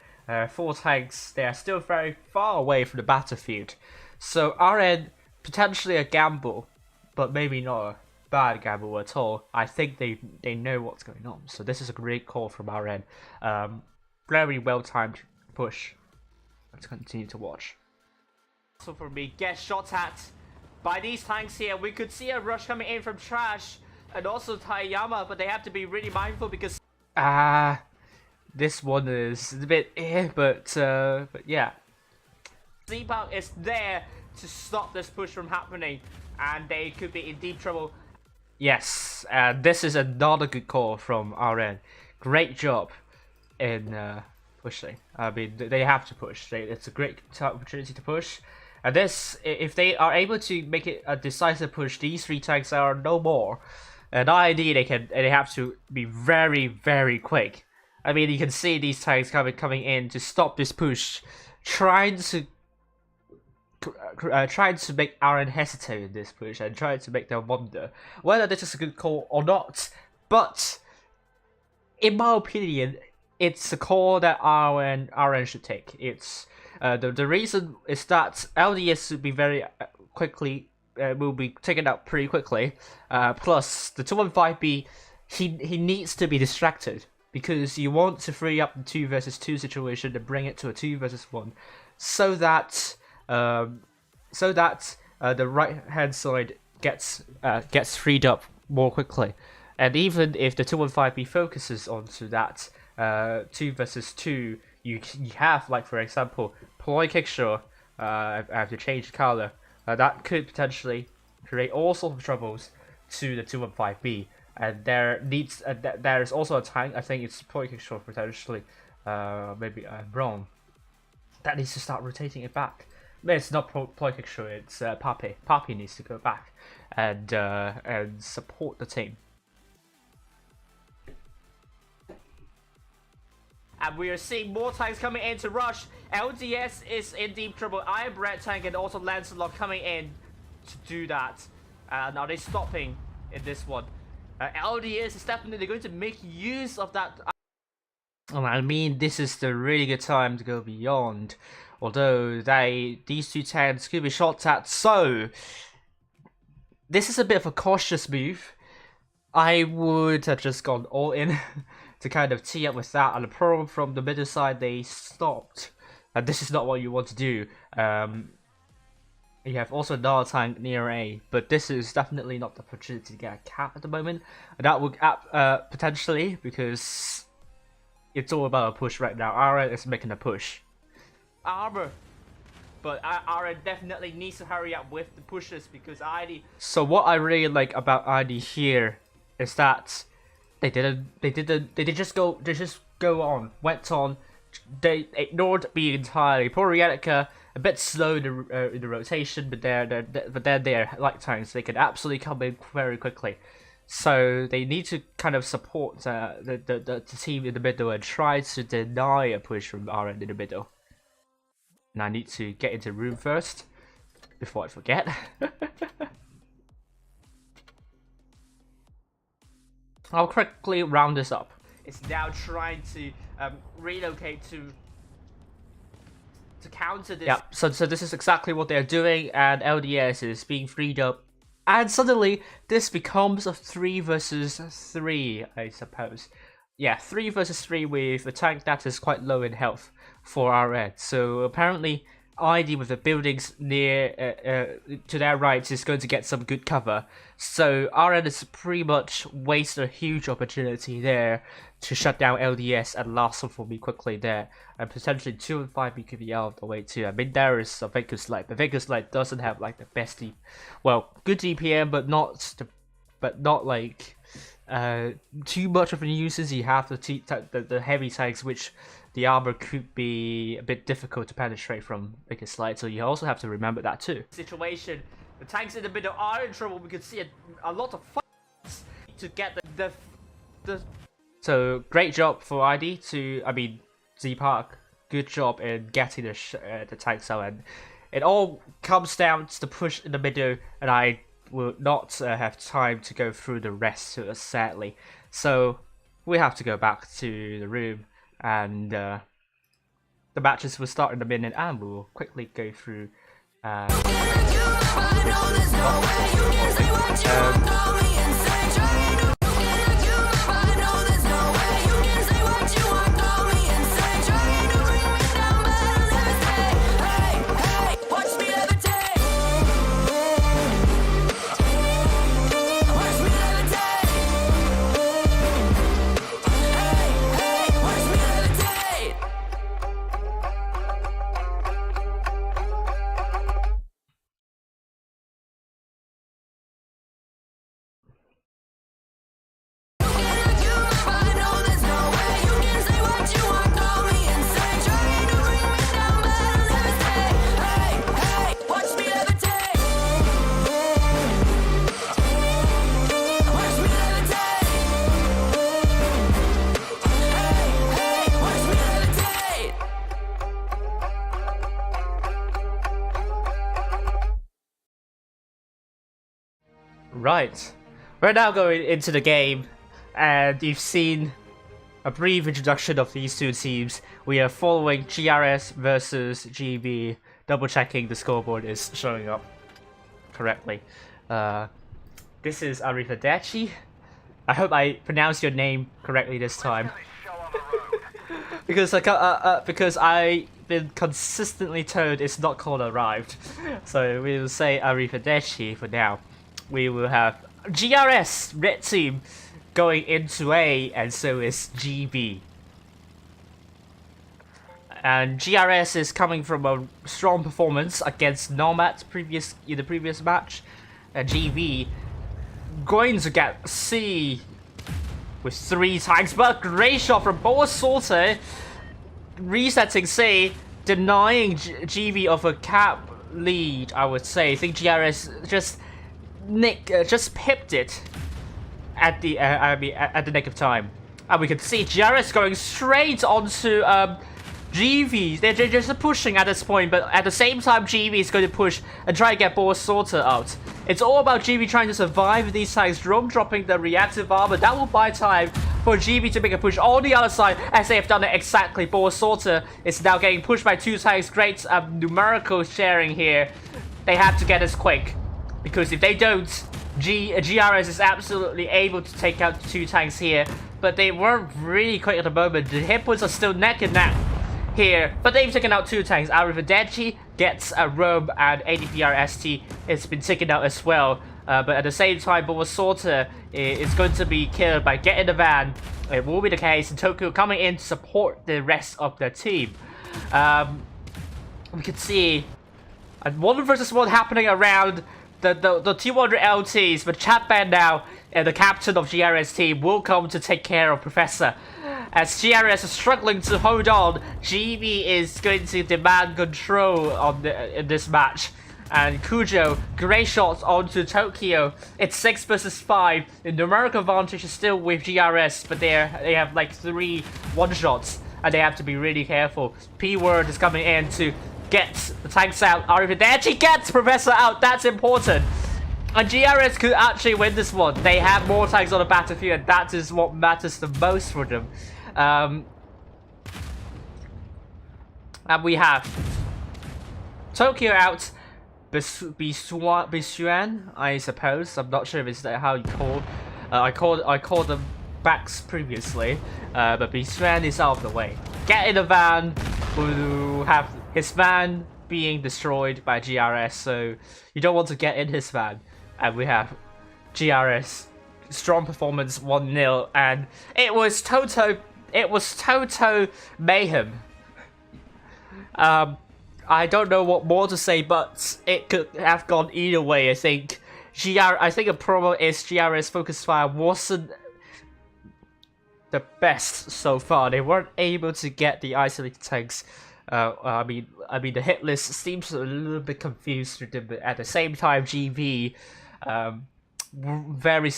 4 tanks, they are still very far away from the battlefield. So RN, potentially a gamble, but maybe not a bad gamble at all. I think they know what's going on. So this is a great call from RN. Very well timed push. Let's continue to watch. So for me, get shot at by these tanks here. We could see a rush coming in from Trash and also Taiyama, but they have to be really mindful because this one is a bit but yeah. Z-Punk is there to stop this push from happening, and they could be in deep trouble. Yes, this is another good call from RN. Great job in pushing. I mean, they have to push. It's a great opportunity to push. And this, if they are able to make it a decisive push, these 3 tanks are no more. And ID, they have to be very, very quick. I mean, you can see these tanks coming in to stop this push, trying to make RN hesitate in this push and trying to make them wonder whether this is a good call or not. But in my opinion, it's a call that RN should take. It's the reason is that LDS will be very quickly. Will be taken out pretty quickly. Plus, the 215B, he needs to be distracted because you want to free up the 2 versus 2 situation and bring it to a 2 versus 1, so that the right hand side gets freed up more quickly. And even if the 215B focuses onto that 2 versus 2, you have, like, for example, Ploy Kickshaw. I have to change the color. That could potentially create all sorts of troubles to the 215B, and there is also a tank. I think it's Ploy Kickshaw potentially. Maybe I'm wrong. That needs to start rotating it back. It's not Ploy Kickshaw. It's Papi. Papi needs to go back and support the team. And we are seeing more tanks coming in to rush. LDS is in deep trouble. Iron Bread tank and also Lancelot coming in to do that. Now they're stopping in this one. LDS is definitely going to make use of that. I mean, this is the really good time to go beyond. Although these 2 tanks could be shot at. So this is a bit of a cautious move. I would have just gone all in to kind of tee up with that, and the problem from the middle side, they stopped. And this is not what you want to do. You have also another tank near A, but this is definitely not the opportunity to get a cap at the moment. And that would potentially, because it's all about a push right now. RN is making a push. Armor. But RN definitely needs to hurry up with the pushes because ID. So what I really like about ID here is that they just go on, went on. They ignored me entirely. Poor Rianica, a bit slow in the rotation, but they're like tanks. They can absolutely come in very quickly. So they need to kind of support the team in the middle and try to deny a push from RN in the middle. And I need to get into room first before I forget. I'll quickly round this up. It's now trying to relocate to counter this. Yeah, so this is exactly what they're doing, and LDS is being freed up. And suddenly, this becomes a 3 versus 3, I suppose. Yeah, 3 versus 3 with a tank that is quite low in health for RN. So apparently, ID with the buildings near to their right is going to get some good cover. So RN is pretty much wasted a huge opportunity there to shut down LDS and last one for me quickly there. And potentially 2 and 5 could be out of the way too. I mean, there is a Vegas Light, but Vegas Light doesn't have like the best good DPM, but not like too much of a nuisance. You have the heavy tanks, which the armor could be a bit difficult to penetrate from Vegas Light. So you also have to remember that too. Situation, the tanks in the middle are in trouble. We could see a lot of fights to get the So great job for ID to, I mean, Z-Park. Good job in getting the tanks out, and it all comes down to the push in the middle, and I will not have time to go through the rest, sadly. So we have to go back to the room, and the matches will start in a minute, and we'll quickly go through. Right, we're now going into the game, and you've seen a brief introduction of these two teams. We are following GRS versus GB, double checking the scoreboard is showing up correctly. This is Arrivederci. I hope I pronounced your name correctly this time. because I've been consistently told it's not called arrived. So we will say Arrivederci for now. We will have GRS, red team, going into A, and so is GB. And GRS is coming from a strong performance against Nomad in the previous match. And GB going to get C with 3 tanks, but a great shot from Boa Sorter, resetting C, denying GB of a cap lead, I would say. I think GRS just pipped it at the at the nick of time, and we can see GRS going straight onto GB. They're just pushing at this point, but at the same time GB is going to push and try to get Boa Sorter out. It's all about GB trying to survive these tanks, drone dropping the reactive armor. That will buy time for GB to make a push on the other side, as they have done it exactly. Boa Sorter is now getting pushed by 2 tanks. Great numerical sharing here. They have to get this quick, because if they don't, GRS is absolutely able to take out 2 tanks here, but they weren't really quick at the moment. The hit points are still neck and neck here, but they've taken out 2 tanks. Arrivederci gets a roam, and ADPRST has been taken out as well. But at the same time, Boa Sorter is going to be killed by Get in the Van. It will be the case, and Tokyo coming in to support the rest of the team. We can see a 1 versus 1 happening around the T100 LTs, but Chatban now, the captain of GRS team, will come to take care of Professor. As GRS is struggling to hold on, GB is going to demand control on in this match. And Kujo, great shots onto Tokyo. It's 6 versus 5. The numerical advantage is still with GRS, but they have like 3 one-shots, and they have to be really careful. P-Word is coming in to get the tanks out. Arrivederci gets Professor out. That's important. And GRS could actually win this one. They have more tanks on the battlefield, and that is what matters the most for them. And we have Tokyo out. Bisuan, I suppose. I'm not sure if it's how you call. I called them backs previously, but Bisuan is out of the way. Get in the van. We'll have his van being destroyed by GRS, so you don't want to get in his van. And we have GRS strong performance 1-0, and it was Toto mayhem. I don't know what more to say, but it could have gone either way. I think the problem is GRS focus fire wasn't the best so far. They weren't able to get the isolated tanks. I mean the hit list seems a little bit confused with them, but at the same time GB very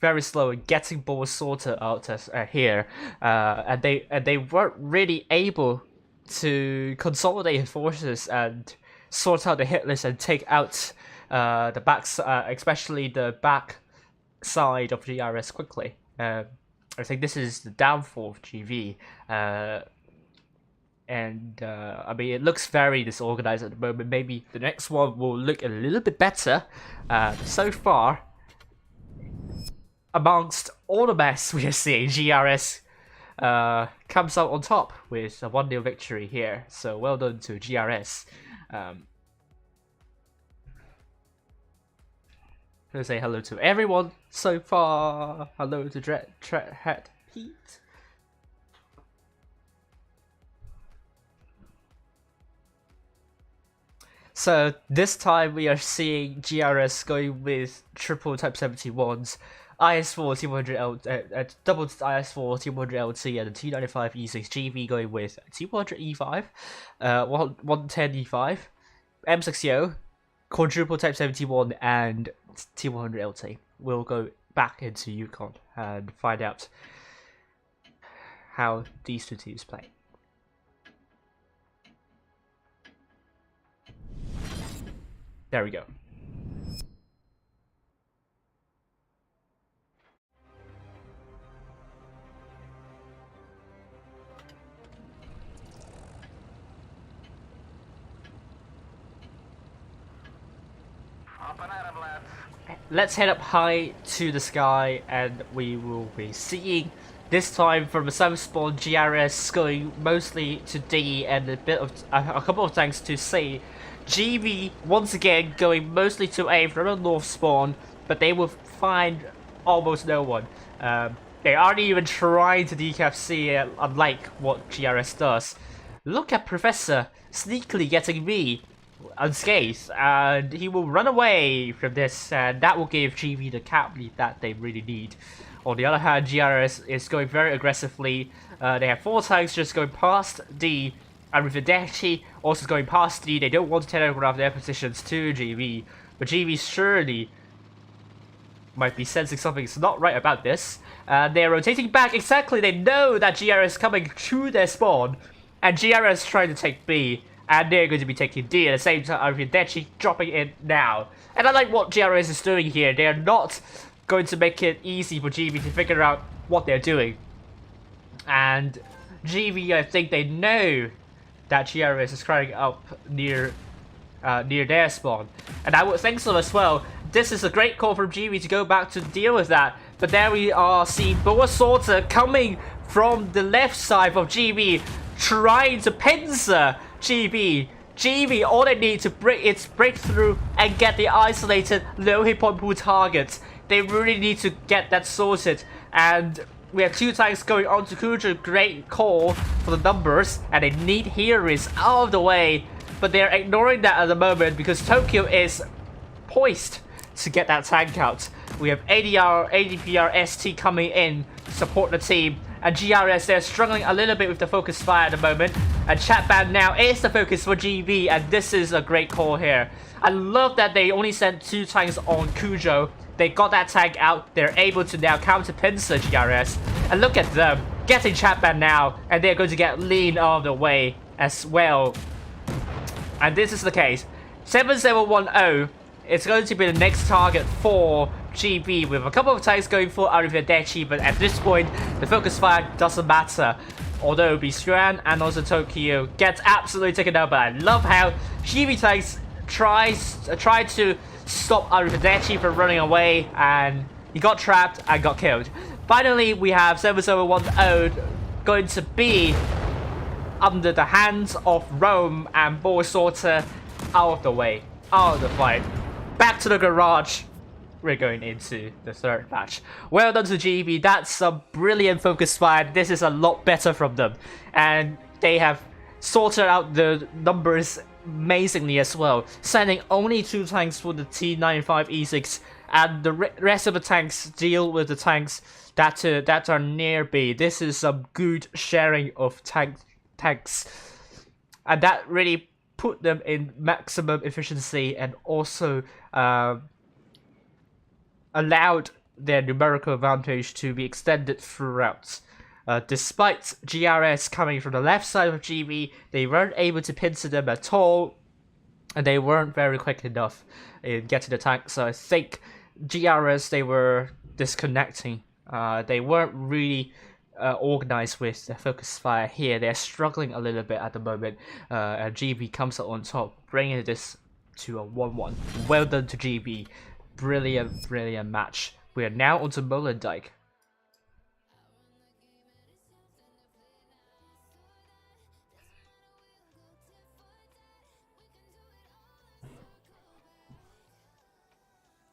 very slow in getting ball sorted out here, and they weren't really able to consolidate forces and sort out the hit list and take out the backs, especially the back side of GRS quickly. I think this is the downfall of GV. And I mean, it looks very disorganized at the moment. Maybe the next one will look a little bit better. So far, amongst all the mess we are seeing, GRS comes out on top with a 1-0 victory here. So well done to GRS. Gonna say hello to everyone so far. Hello to Treadhead Pete. So this time we are seeing GRS going with triple Type 71s, IS4 T100L, double IS4 T100LT and the T95 E6. GV going with T100 E5, 110 E5, M60, quadruple Type 71 and T100 LT. We'll go back into Yukon and find out how these two teams play. There we go. Let's head up high to the sky and we will be seeing this time from a south spawn GRS going mostly to D and a couple of tanks to C. GV once again going mostly to A from a north spawn, but they will find almost no one. They aren't even trying to decap C, unlike what GRS does. Look at Professor sneakily getting B unscathed, and he will run away from this, and that will give GV the cap lead that they really need. On the other hand, GRS is going very aggressively. They have 4 tanks just going past D, and with Videchi also going past D. They don't want to telegraph their positions to GV, but GV surely might be sensing something's not right about this. They're rotating back exactly. They know that GRS is coming to their spawn, and GRS is trying to take B, and they're going to be taking D at the same time. Videchi dropping in now. And I like what GRS is doing here. They are not going to make it easy for GV to figure out what they're doing. And GV, I think they know that GRS is crowding up near their spawn. And I would think so as well. This is a great call from GV to go back to deal with that. But there we are seeing Boa Sorter coming from the left side of GV, trying to pincer GV. GV, all they need to break through and get the isolated low hit point pool targets. They really need to get that sorted. And we have 2 tanks going on to Kujo. Great call for the numbers. And they need heroes out of the way. But they're ignoring that at the moment because Tokyo is poised to get that tank out. We have ADPR, ST coming in to support the team. And GRS, they're struggling a little bit with the focus fire at the moment. And Chatban now is the focus for GV. And this is a great call here. I love that they only sent 2 tanks on Kujo. They got that tank out. They're able to now counter pincer GRS. And look at them getting Chatban now. And they're going to get lean out of the way as well. And this is the case. 7710 is going to be the next target for GV, with a couple of tanks going for Arrivederci, but at this point, the focus fire doesn't matter. Although Bistran and also Tokyo gets absolutely taken out, but I love how GV tanks tried to stop Arrivederci from running away, and he got trapped and got killed. Finally, we have 7710 going to be under the hands of Rome and Boa Sorter out of the way, out of the fight. Back to the garage. We're going into the 3rd match. Well done to GV. That's a brilliant focus fire. This is a lot better from them. And they have sorted out the numbers amazingly as well. Sending only 2 tanks for the T95 E6. And the rest of the tanks deal with the tanks that are near B. This is some good sharing of tanks. And that really put them in maximum efficiency and also allowed their numerical advantage to be extended throughout. Despite GRS coming from the left side of GB, they weren't able to pincer them at all, and they weren't very quick enough in getting the tank. So I think GRS, they were disconnecting. They weren't really organized with their focus fire here. They're struggling a little bit at the moment, and GB comes out on top, bringing this to a 1-1. Well done to GB. Brilliant, brilliant match. We are now onto Molendijk.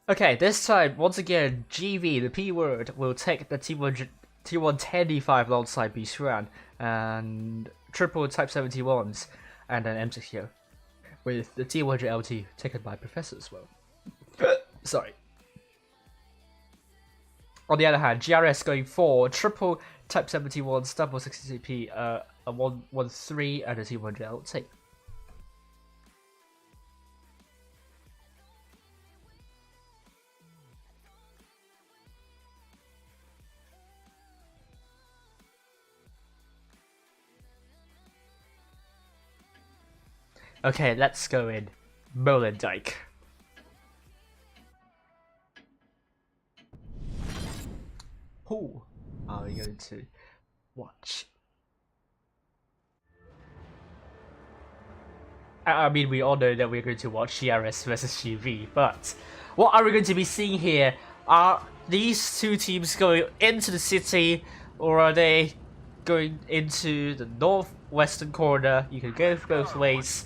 Okay, this time, once again, GV, the P word, will take the T110D5 alongside B-Shran, and triple Type 71s, and then M6 with the T100LT taken by Professor as well. Sorry. On the other hand, GRS going for triple Type 71s, double 60CP, a 113, and a T100LT. Okay, let's go in. Molendijk. Who are we going to watch? I mean, we all know that we're going to watch GRS versus GV, but what are we going to be seeing here? Are these two teams going into the city, or are they going into the northwestern corner? You can go both ways.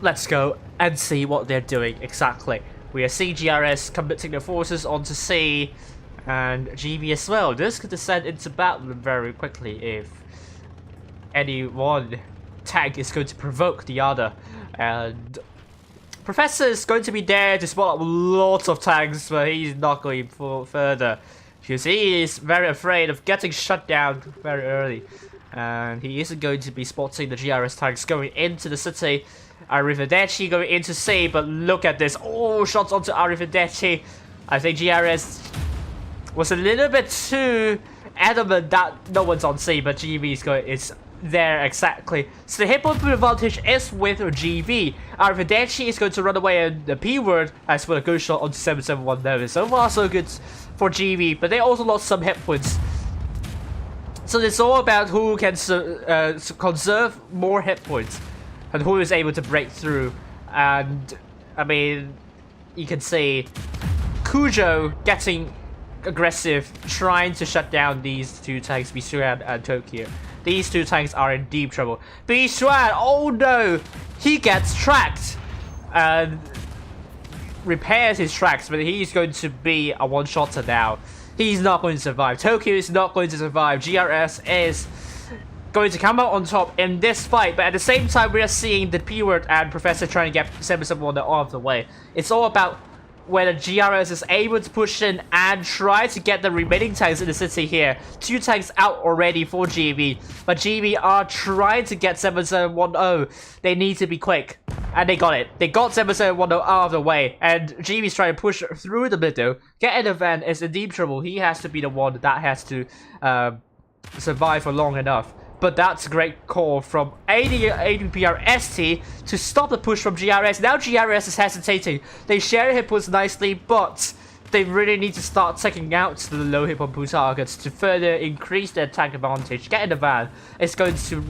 Let's go and see what they're doing exactly. We are seeing GRS committing their forces onto C, and GB as well. This could descend into battle very quickly if any one tank is going to provoke the other. And Professor is going to be there to spot up lots of tanks, but he's not going further because he is very afraid of getting shut down very early. And he isn't going to be spotting the GRS tanks going into the city. ARWV going into C, but look at this. Oh, shots onto ARWV. I think GRS was a little bit too adamant that no one's on C, but GB is there exactly. So the hit point advantage is with GB. ARWV is going to run away in the P word as well, a good shot onto 771 So far so good for GB, but they also lost some hit points. So it's all about who can conserve more hit points and who is able to break through. And I mean, you can see Kujo getting aggressive, trying to shut down these two tanks, B-Shran and Tokyo. These two tanks are in deep trouble. B-Shran, oh no, he gets tracked and repairs his tracks, but he's going to be a one-shotter now. He's not going to survive. Tokyo is not going to survive. GRS is going to come out on top in this fight, but at the same time, we are seeing the P-word and Professor trying to get 771 out of the way. It's all about whether GRS is able to push in and try to get the remaining tanks in the city here. 2 tanks out already for GB, but GB are trying to get 7710. They need to be quick, and they got it. They got 7710 out of the way, and GB is trying to push through the middle. Get in the van is in deep trouble. He has to be the one that has to survive for long enough. But that's a great call from APRST to stop the push from GRS. Now GRS is hesitating. They share hit points nicely, but they really need to start taking out the low hit point targets to further increase their tank advantage. Get in the van. It's going to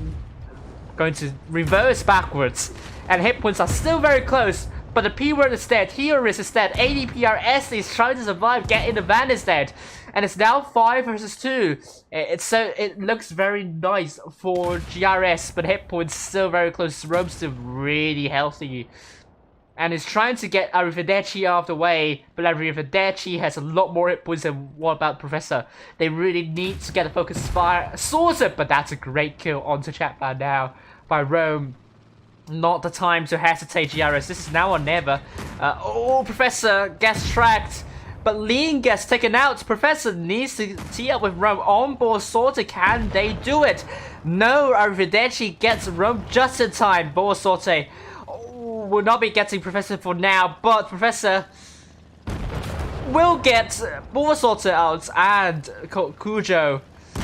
reverse backwards, and hit points are still very close. But the P word is dead. Here is dead. ADPRS is trying to survive. Get in the van is dead. And it's now 5 versus 2. It looks very nice for GRS, but hit points still very close. Rome's still really healthy. And it's trying to get ARWV out of the way, but ARWV has a lot more hit points than what about Professor. They really need to get a focus fire sorted, but that's a great kill onto Chatman now by Rome. Not the time to hesitate, GRS. This is now or never. Oh, Professor gets tracked, but Lean gets taken out. Professor needs to tee up with Rome. On board sorted. Can they do it? No, ARWV gets Rome just in time. Ball sorted. Oh, will not be getting Professor for now, but Professor will get more sorted out, and Kujo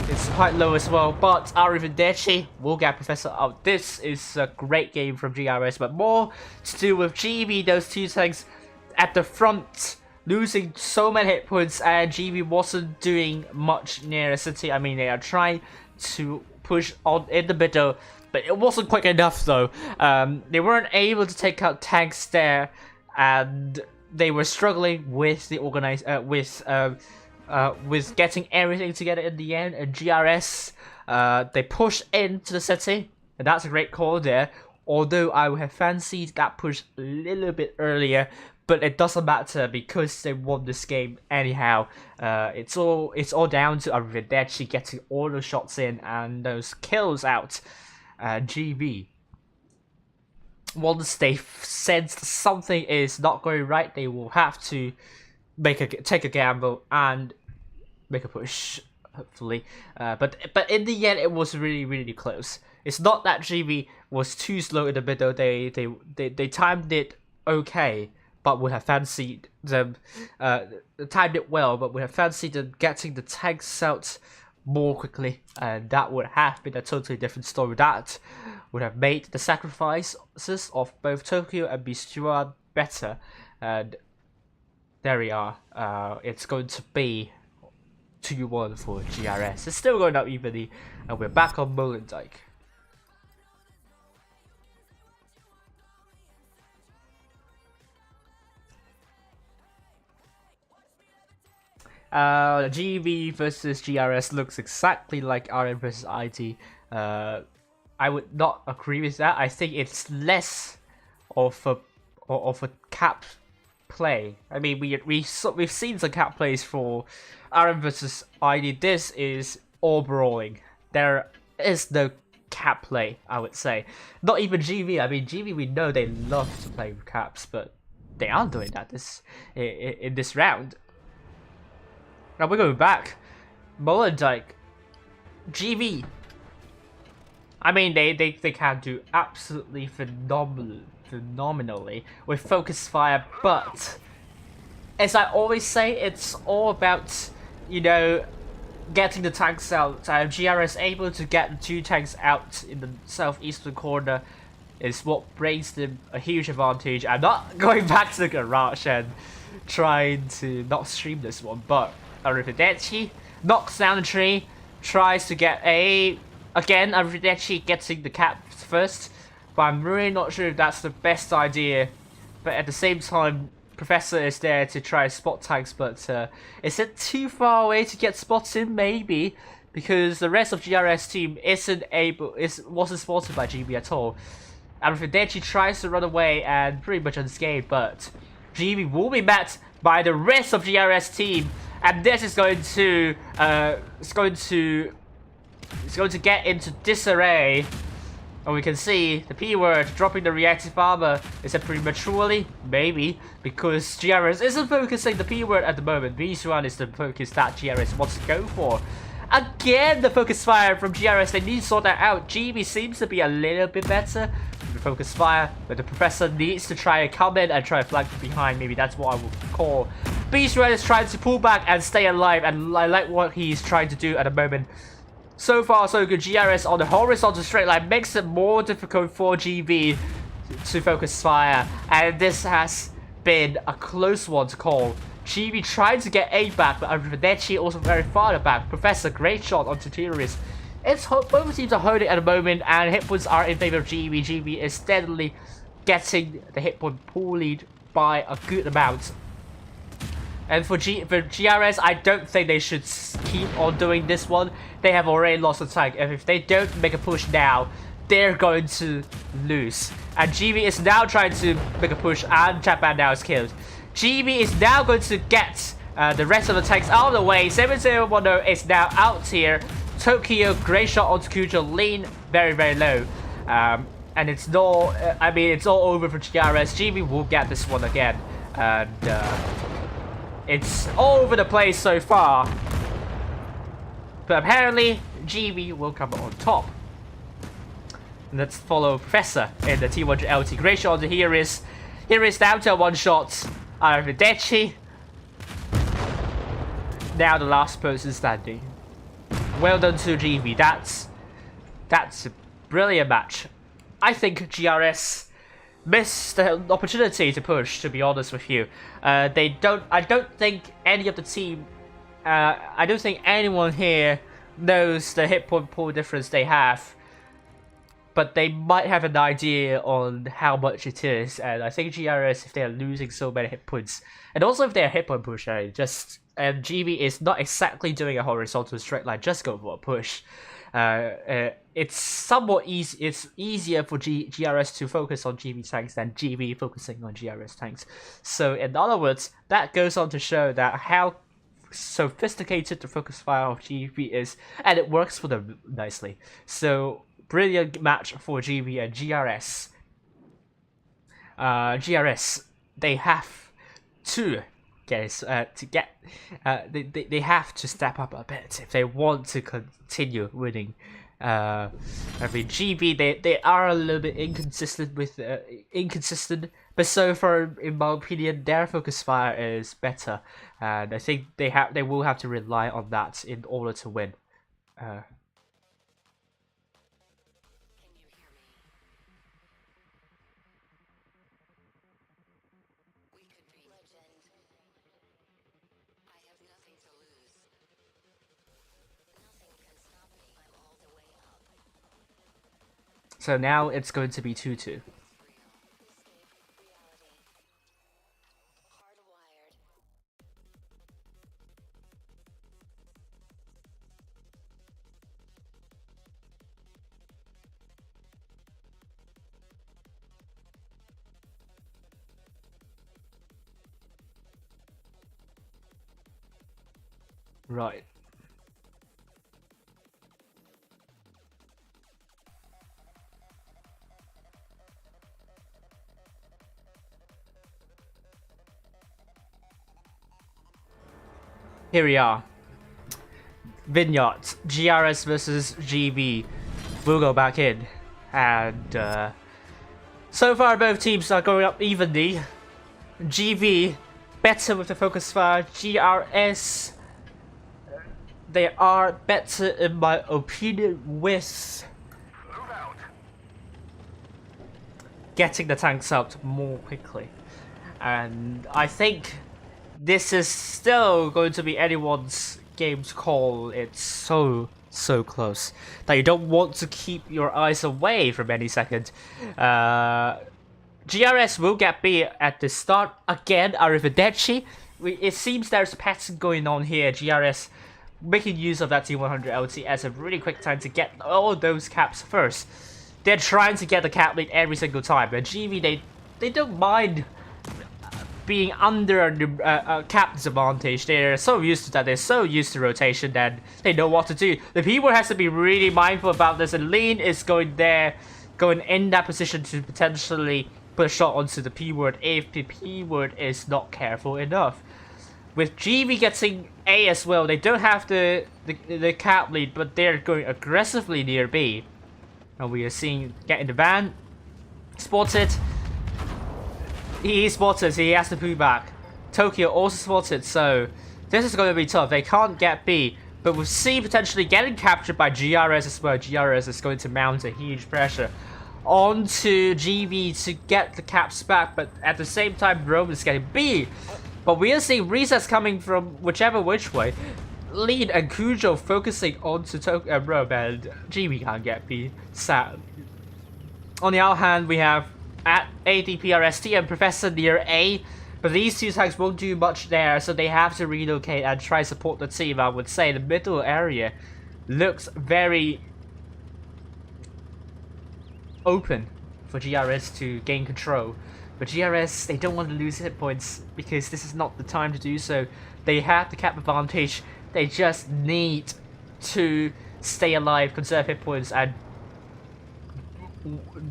is quite low as well, but ARWV will get Professor out. This is a great game from GRS, but more to do with GB, those two tanks at the front losing so many hit points, and GB wasn't doing much near the city. I mean, they are trying to push on in the middle, but it wasn't quick enough though. They weren't able to take out tanks there, and they were struggling with the with getting everything together in the end. And GRS, they pushed into the city, and that's a great call there. Although I would have fancied that push a little bit earlier, but it doesn't matter because they won this game anyhow. It's all down to ARWV getting all the shots in and those kills out. GB, once they sense something is not going right, they will have to take a gamble and make a push, hopefully. But in the end, it was really close. It's not that GB was too slow in the middle. They timed it okay, but would have fancied them timed it well, but would have fancied them getting the tanks out more quickly, and that would have been a totally different story. That would have made the sacrifices of both Tokyo and Bistuan better. And there we are. It's going to be 2-1 for GRS. It's still going up evenly, and we're back on Molendijk. GB versus GRS looks exactly like RM versus IT. I would not agree with that. I think it's less of a cap play. I mean, we've seen some cap plays for RM versus ID. This is all brawling. There is no cap play, I would say. Not even GB. I mean, GB, we know they love to play with caps, but they aren't doing that in this round. Now we're going back. Molendijk, GB. I mean, they can do absolutely phenomenally with focus fire, but as I always say, it's all about, you know, getting the tanks out. GRS able to get the 2 tanks out in the southeastern corner is what brings them a huge advantage. I'm not going back to the garage and trying to not stream this one, but ARWV knocks down the tree, tries to get again, ARWV getting the caps first, but I'm really not sure if that's the best idea. But at the same time, Professor is there to try and spot tanks, but is it too far away to get spots in? Maybe, because the rest of GRS team wasn't spotted by GB at all. ARWV tries to run away and pretty much unscathed, but GB will be met by the rest of GRS team. And this is going to get into disarray. And we can see the P word dropping the reactive armor. Is it prematurely? Maybe, because GRS isn't focusing the P word at the moment. B1 is the focus that GRS wants to go for. Again, the focus fire from GRS. They need to sort that out. GB seems to be a little bit better with the focus fire, but the Professor needs to try and come in and try and flank from behind. Maybe that's what I would call. B1 is trying to pull back and stay alive, and I like what he's trying to do at the moment. So far, so good. GRS on the horizontal straight line makes it more difficult for GB to focus fire, and this has been a close one to call. GB trying to get A back, but ARWV also very far back. Professor, great shot onto Terrorist. It's both teams are holding at the moment, and hit points are in favor of GB. GB is steadily getting the hit point pool lead by a good amount. And for GRS, I don't think they should keep on doing this one. They have already lost the tank, and if they don't make a push now, they're going to lose. And GB is now trying to make a push, and Japan now is killed. GB is now going to get the rest of the tanks out of the way. 7010 is now out here. Tokyo, great shot onto Kujo, lean very low. And it's no, I mean, it's all over for GRS. GB will get this one again. And it's all over the place so far. But apparently, GB will come on top. Let's follow Professor in the T100LT. Great shot onto Here is down to a one shot. ARWV. now the last person standing. Well done to GB. That's a brilliant match. I think GRS missed the opportunity to push, to be honest with you. I don't think any of the team, I don't think anyone here knows the hit point pool difference they have, but they might have an idea on how much it is. And I think GRS, if they're losing so many hit points, and also if they're hit point push, and GB is not exactly doing a horizontal straight line, just go for a push. It's somewhat easy. It's easier for GRS to focus on GB tanks than GB focusing on GRS tanks. So in other words, that goes on to show that how sophisticated the focus fire of GB is, and it works for them nicely. So brilliant match for GB and GRS. GRS, they have to they have to step up a bit if they want to continue winning. I mean, GB, they are a little bit inconsistent with but so far, in my opinion, their focus fire is better, and I think they will have to rely on that in order to win. So now it's going to be 2-2. Right. Here we are. Vineyard, GRS versus GB. We'll go back in. And so far both teams are going up evenly. GB better with the focus fire. GRS, they are better in my opinion with getting the tanks out more quickly. And I think this is still going to be anyone's game to call. It's so close that you don't want to keep your eyes away from any second. GRS will get B at the start again. Arrivederci. It seems there's a pattern going on here. GRS making use of that T100 LT as a really quick time to get all those caps first. They're trying to get the cap lead every single time, but GB, they don't mind being under a cap disadvantage. They're so used to that. They're so used to rotation that they know what to do. The P-word has to be really mindful about this, and Lean is going in that position to potentially put a shot onto the P-word if the P-word is not careful enough. With GB getting A as well, they don't have the cap lead, but they're going aggressively near B. And we are seeing get in the van, spotted. He spotted, so he has to pull back. Tokyo also spotted, so this is going to be tough. They can't get B, but with C potentially getting captured by GRS as well. GRS is going to mount a huge pressure onto GB to get the caps back, but at the same time, Rome is getting B. But we are seeing resets coming from which way. Lead and Kujo focusing onto Tokyo and Rome, and GB can't get B. Sad. On the other hand, we have at ADPRST and Professor near A, but these two tanks won't do much there, so they have to relocate and try support the team. I would say the middle area looks very open for GRS to gain control, but GRS, they don't want to lose hit points because this is not the time to do so. They have the cap advantage. They just need to stay alive, conserve hit points, and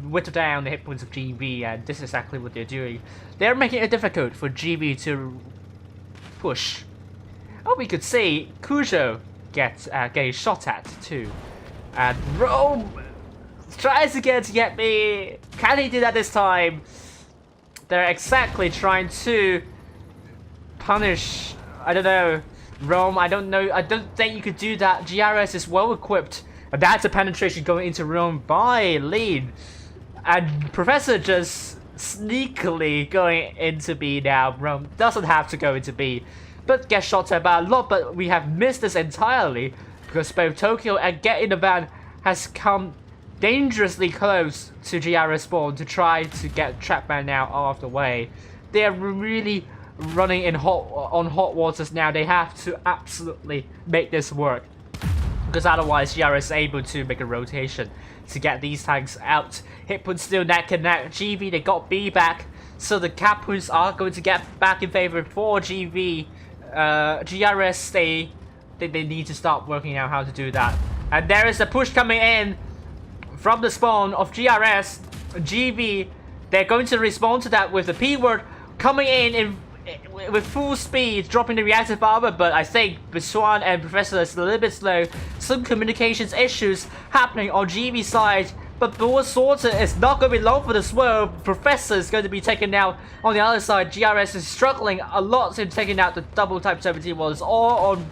whittle down the hit points of GB, and this is exactly what they're doing. They're making it difficult for GB to push. Oh, we could see Kujo getting shot at too, and Rome tries again to get me. Can he do that this time? They're exactly trying to punish, I don't know, Rome, I don't know. I don't think you could do that. GRS is well equipped. And that's a penetration going into Rome by lead. And Professor just sneakily going into B now. Rome doesn't have to go into B, but gets shot at by a lot. But we have missed this entirely because both Tokyo and Get in the Van has come dangerously close to GRS spawn to try to get Trapman now out of the way. They are really running in hot waters now. They have to absolutely make this work, because otherwise GRS is able to make a rotation to get these tanks out. Hitpoint still neck and neck. GV, they got B back, so the Capus are going to get back in favor for GV. GRS, they need to start working out how to do that. And there is a push coming in from the spawn of GRS. GV, they're going to respond to that with the P word coming in with full speed, dropping the reactive armor, but I think Biswan and Professor is a little bit slow. Some communications issues happening on GV side, but Bull Sorter is not going to be long for the swerve. Professor is going to be taken out on the other side. GRS is struggling a lot in taking out the double type 17 ones, all on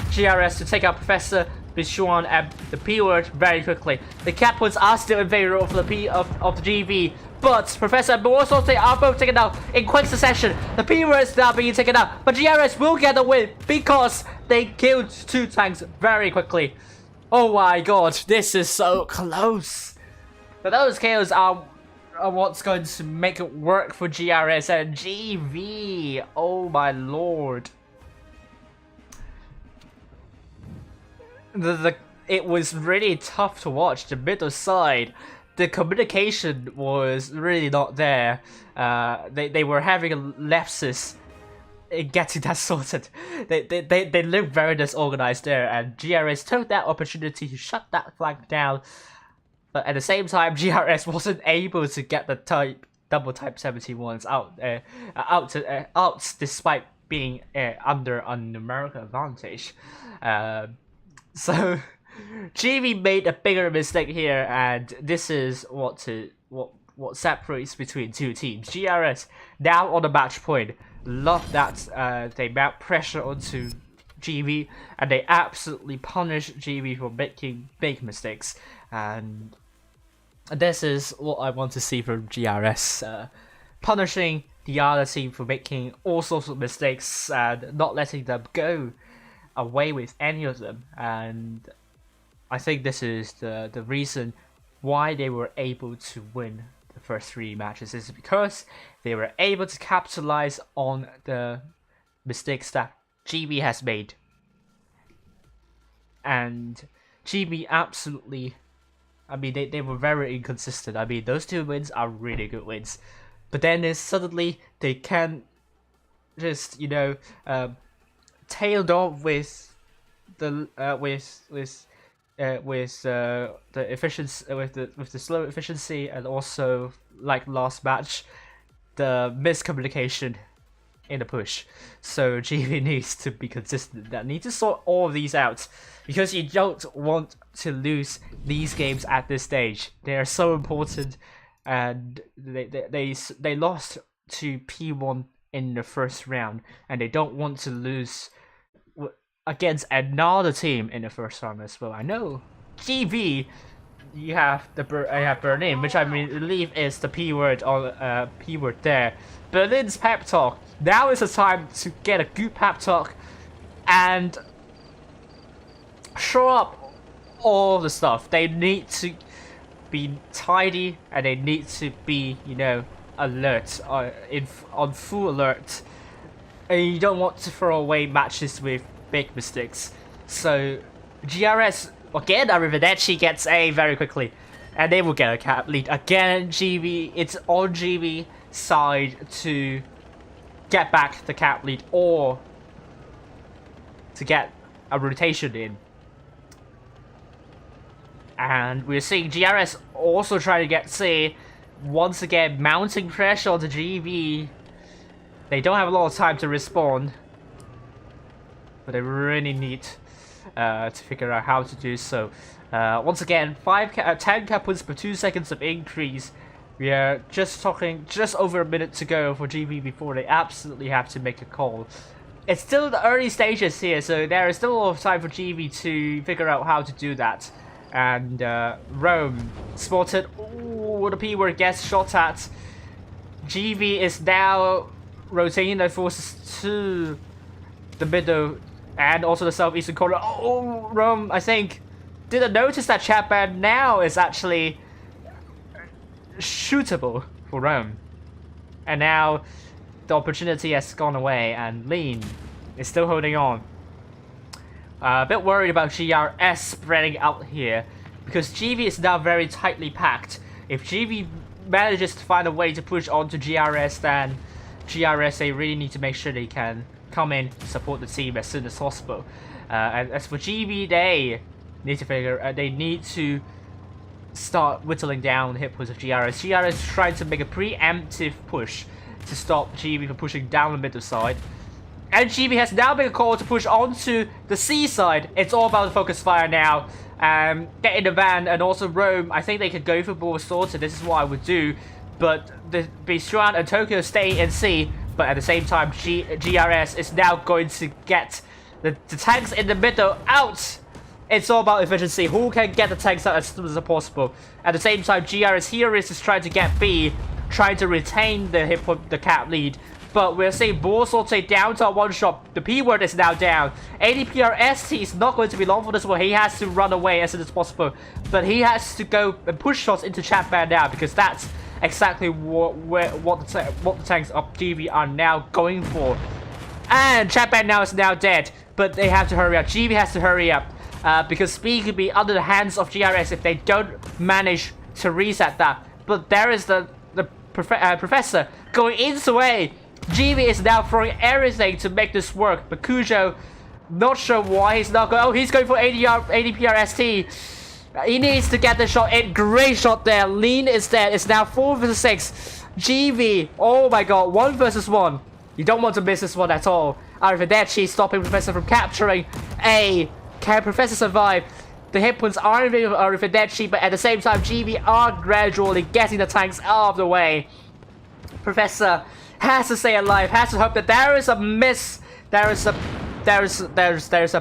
GRS to take out Professor, Biswan and the P word very quickly. The cap ones are still in favor of the GV, but Professor and Bull Sorter are both taken out in quick succession. The P word is now being taken out, but GRS will get the win because they killed 2 tanks very quickly. Oh my god, this is so close. But those kills are what's going to make it work for GRS and GV. Oh my lord. It was really tough to watch. The middle side, the communication was really not there. They were having a lapses in getting that sorted. They looked very disorganized there, and GRS took that opportunity to shut that flank down. But at the same time, GRS wasn't able to get the double type 71s out despite being under a numerical advantage. So GV made a bigger mistake here, and this is what separates between 2 teams. GRS now on the match point. Love that they mount pressure onto GV, and they absolutely punish GV for making big mistakes. And this is what I want to see from GRS, punishing the other team for making all sorts of mistakes and not letting them go away with any of them. And I think this is the reason why they were able to win the first 3 matches, is because they were able to capitalize on the mistakes that GB has made. And GB absolutely, I mean, they were very inconsistent. I mean, those 2 wins are really good wins, but then suddenly they can just, you know, tailed off with the efficiency, with the slow efficiency, and also, like last match, the miscommunication in the push. So GV needs to be consistent. That need to sort all of these out, because you don't want to lose these games at this stage. They are so important, and they lost to P1 in the first round, and they don't want to lose against another team in the first round as well. I know GV, you have Berlin, which I believe is the P word on P word there. Berlin's pep talk. Now is the time to get a good pep talk and show up all the stuff. They need to be tidy, and they need to be, you know, alert, on full alert. And you don't want to throw away matches with big mistakes. So GRS again, Arrivederci gets A very quickly, and they will get a cap lead again. GV, it's on GV side to get back the cap lead or to get a rotation in. And we're seeing GRS also trying to get C, once again mounting pressure on the GV. They don't have a lot of time to respond, but they really need to figure out how to do so. Once again, 10 cap points per 2 seconds of increase. We are just talking just over a minute to go for GV before they absolutely have to make a call. it's still the early stages here, so there is still a lot of time for GV to figure out how to do that. And Rome spotted. Ooh, the P word gets shot at. GV is now rotating their forces to the middle and also the southeastern corner. Oh, Rome, I think, didn't notice that chat band now is actually shootable for Rome. And now the opportunity has gone away, and Lean is still holding on. A bit worried about GRS spreading out here, because GV is now very tightly packed. If GV manages to find a way to push on to GRS, then GRS, they really need to make sure they can come in to support the team as soon as possible. And as for GV, they need to they need to start whittling down the hit points of GRS. GRS is trying to make a preemptive push to stop GV from pushing down the middle side. And GV has now made a call to push onto the C side. It's all about the focus fire now. Get in the van, and also Rome, I think they could go for ball sorted. This is what I would do. But the Bistran and Tokyo stay in C. But at the same time, GRS is now going to get the tanks in the middle out. It's all about efficiency. Who can get the tanks out as soon as possible? At the same time, GRS here is just trying to get B, trying to retain the cap lead. But we're seeing ball sorted down to a one shot. The P word is now down. ADPRST is not going to be long for this one. He has to run away as soon as possible. But he has to go and push shots into chat band now, because that's exactly what the tanks of GV are now going for. And chat band now is now dead. But they have to hurry up. GV has to hurry up. Because speed could be under the hands of GRS if they don't manage to reset that. But there is the professor going into A. GV is now throwing everything to make this work. But Kujo, not sure why he's not going. Oh, he's going for ADPRST. He needs to get the shot in. Great shot there. Lean is dead. It's now 4 versus 6. GV, oh my god, 1 versus 1. You don't want to miss this one at all. R1-2 stopping Professor from capturing A. Can Professor survive? The hit points are in favor of R1-2, but at the same time, GV are gradually getting the tanks out of the way. Professor has to stay alive, has to hope that there is a miss. There's a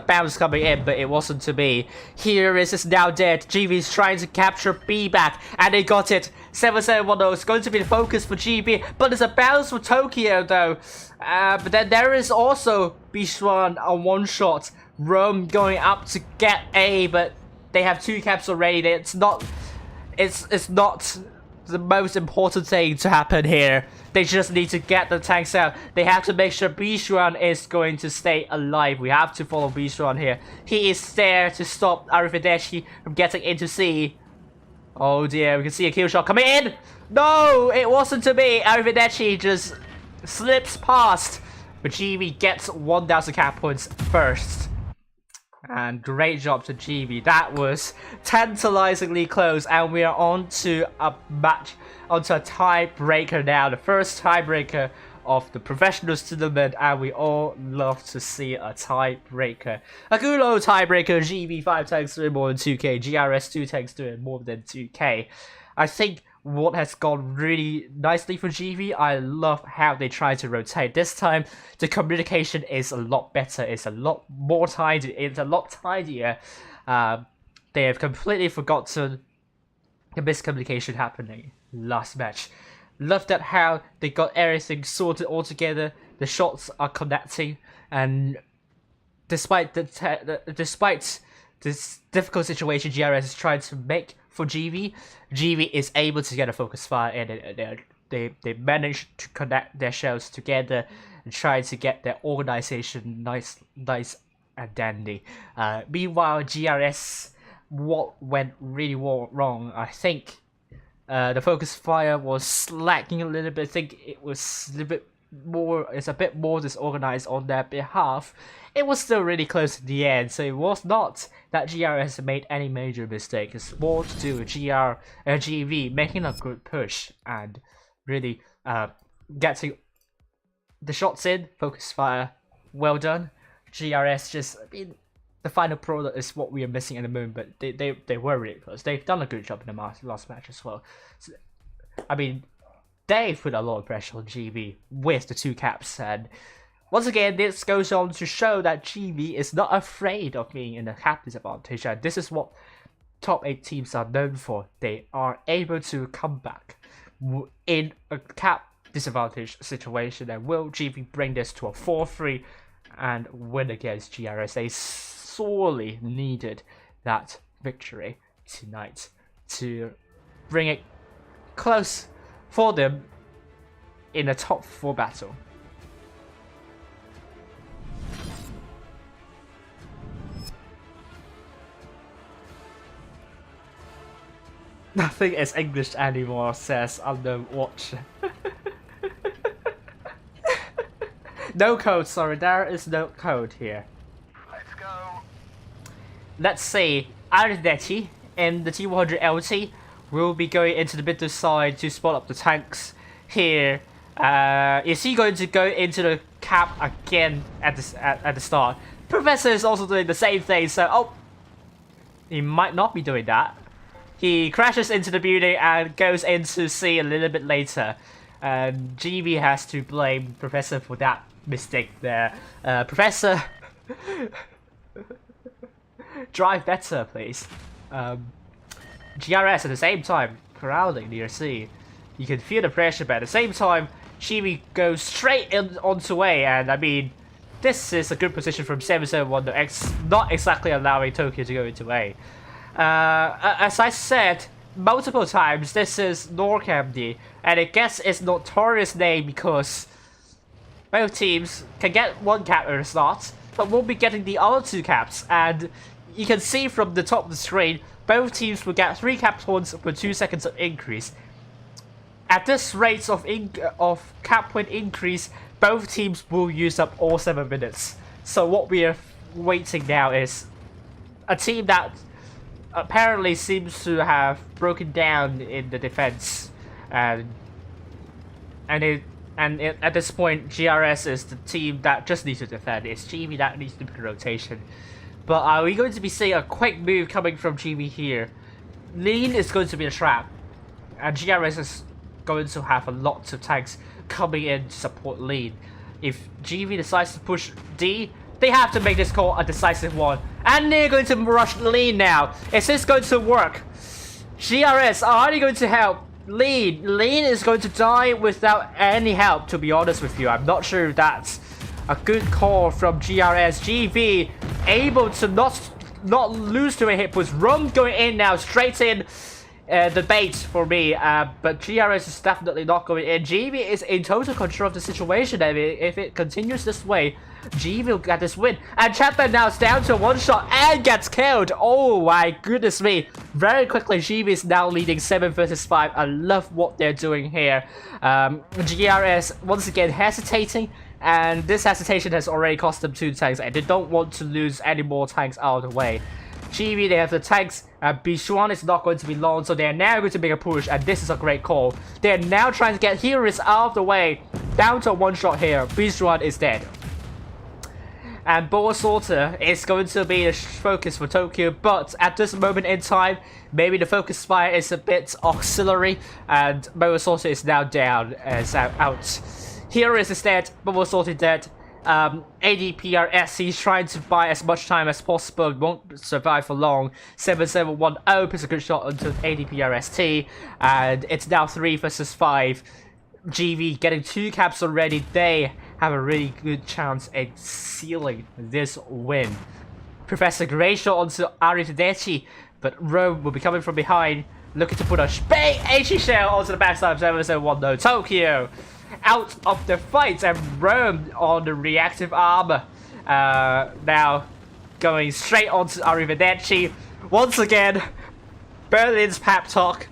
bounce coming in, but it wasn't to be. Here is now dead. GV is trying to capture B back, and they got it. 7-7-1-0 is going to be the focus for GV, but there's a bounce for Tokyo though. But then there is also Bishwan on one shot. Rome going up to get A, but they have 2 caps already. It's not the most important thing to happen here. They just need to get the tanks out. They have to make sure Bishwan is going to stay alive. We have to follow Bishwan here. He is there to stop R1-2 from getting into C. Oh dear, we can see a kill shot coming in. No, it wasn't to be. R1-2 just slips past. But GV gets 1,000 cap points first. And great job to GV. That was tantalizingly close, and we are on to a match, onto a tiebreaker now. The first tiebreaker of the professionals tournament, and we all love to see a tiebreaker. A good old tiebreaker. GV 5 tanks doing more than 2k, GRS 2 tanks doing more than 2k. I think what has gone really nicely for GV, I love how they try to rotate. This time, the communication is a lot better. It's a lot more tidy. It's a lot tidier. They have completely forgotten the miscommunication happening last match. Love that how they got everything sorted all together. The shots are connecting, and despite this difficult situation GRS is trying to make for GV, GV is able to get a focus fire, and they managed to connect their shells together and try to get their organization nice and dandy. Meanwhile, GRS, what went really wrong? I think the focus fire was slacking a little bit. I think it was a little bit more. It's a bit more disorganized on their behalf. It was still really close in the end, so it was not that GRS made any major mistake. It's more to do with GV making a good push and really getting the shots in. Focus fire, well done. GRS just, I mean, the final product is what we are missing at the moment, but they were really close. They've done a good job in the last match as well. So, I mean, they put a lot of pressure on GV with the 2 caps, and once again, this goes on to show that GB is not afraid of being in a cap disadvantage, and this is what top 8 teams are known for. They are able to come back in a cap disadvantage situation, and will GB bring this to a 4-3 and win against GRS? They sorely needed that victory tonight to bring it close for them in a top 4 battle. Nothing is English anymore, says Underwatch. No code, sorry, there is no code here. Let's go. Let's see, Ardetti in the T100 LT will be going into the middle side to spot up the tanks here. Is he going to go into the cap again at the start? Professor is also doing the same thing, so he might not be doing that. He crashes into the building and goes into C a little bit later. And GB has to blame Professor for that mistake there. Professor, drive better, please. GRS at the same time crowding near C. You can feel the pressure, but at the same time, GB goes straight onto A, and I mean, this is a good position from 771, not exactly allowing Tokyo to go into A. As I said multiple times, this is NorCamD, and it gets its notorious name because both teams can get 1 cap at the start, but won't be getting the other 2 caps, and you can see from the top of the screen, both teams will get 3 cap points for 2 seconds of increase. At this rate of cap point increase, both teams will use up all 7 minutes. So what we are waiting now is a team that apparently seems to have broken down in the defense, and at this point, GRS is the team that just needs to defend. It's GB that needs to be in rotation. But are we going to be seeing a quick move coming from GB here? Lean is going to be a trap, and GRS is going to have a lot of tanks coming in to support Lean. If GB decides to push D, they have to make this call a decisive one. And they're going to rush Lean now. Is this going to work? GRS are they going to help Lean? Lean is going to die without any help, to be honest with you. I'm not sure if that's a good call from GRS. GB able to not lose to a hit push. Rum going in now, straight in. The bait for me, but GRS is definitely not going in. GB is in total control of the situation, and if it continues this way, GB will get this win. And Chapman now is down to 1 shot and gets killed. Oh my goodness me. Very quickly, GB is now leading 7 versus 5. I love what they're doing here. GRS once again hesitating, and this hesitation has already cost them 2 tanks, and they don't want to lose any more tanks out of the way. GB, they have the tanks. Bishuan is not going to be long, so they are now going to make a push, and this is a great call. They are now trying to get Heroes out of the way. Down to 1 shot here. Bishuan is dead. And Boa Sorter is going to be the focus for Tokyo, but at this moment in time, maybe the focus fire is a bit auxiliary, and Boa Sorter is now down as out. Heroes is dead. Boa Sorter dead. ADPRS, he's trying to buy as much time as possible, won't survive for long. 7710 puts a good shot onto ADPRST, and it's now 3 versus 5. GV getting 2 caps already. They have a really good chance at sealing this win. Professor great shot onto Ardetti, but Rome will be coming from behind, looking to put a big HE shell onto the backside of 7710. Tokyo out of the fight, and Rome on the reactive armor. Now going straight onto Arrivederci. Once again, Berlin's pep talk.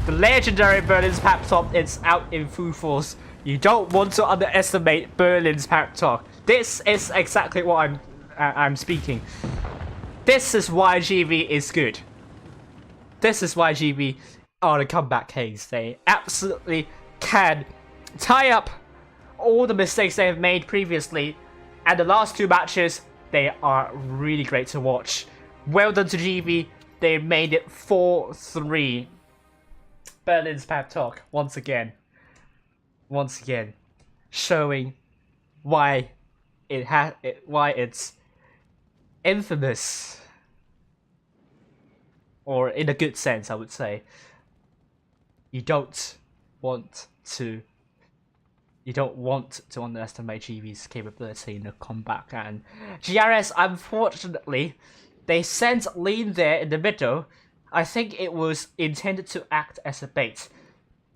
The legendary Berlin's pep talk is out in full force. You don't want to underestimate Berlin's pep talk. This is exactly what I'm speaking. This is why GB is good. This is why GB are the comeback kings. They absolutely can tie up all the mistakes they have made previously, and the last 2 matches, they are really great to watch. Well done to GB, they made it 4-3. Berlin's pep talk, once again, showing why why it's infamous, or in a good sense, I would say. You don't want to underestimate GV's capability in the comeback, and GRS, unfortunately, they sent Lean there in the middle. I think it was intended to act as a bait,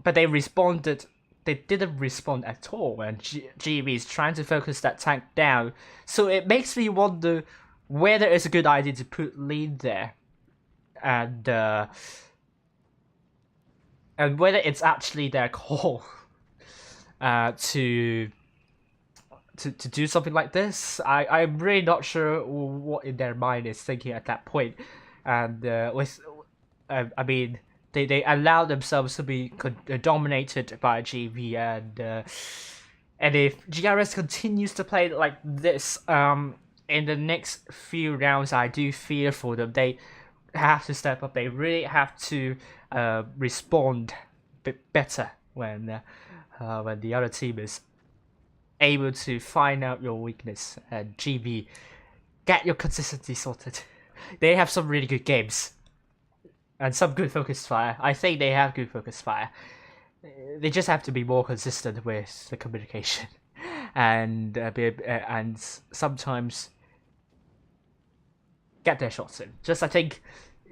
but they didn't respond at all when GV is trying to focus that tank down. So it makes me wonder whether it's a good idea to put Lean there, and whether it's actually their call to do something like this. I'm really not sure what in their mind is thinking at that point. And I mean, they allow themselves to be dominated by GV, and if GRS continues to play like this in the next few rounds, I do fear for them. They have to step up. They really have to respond a bit better when the other team is able to find out your weakness. And GB, get your consistency sorted. They have some really good games and some good focus fire. I think they have good focus fire. They just have to be more consistent with the communication, and sometimes get their shots in. Just I think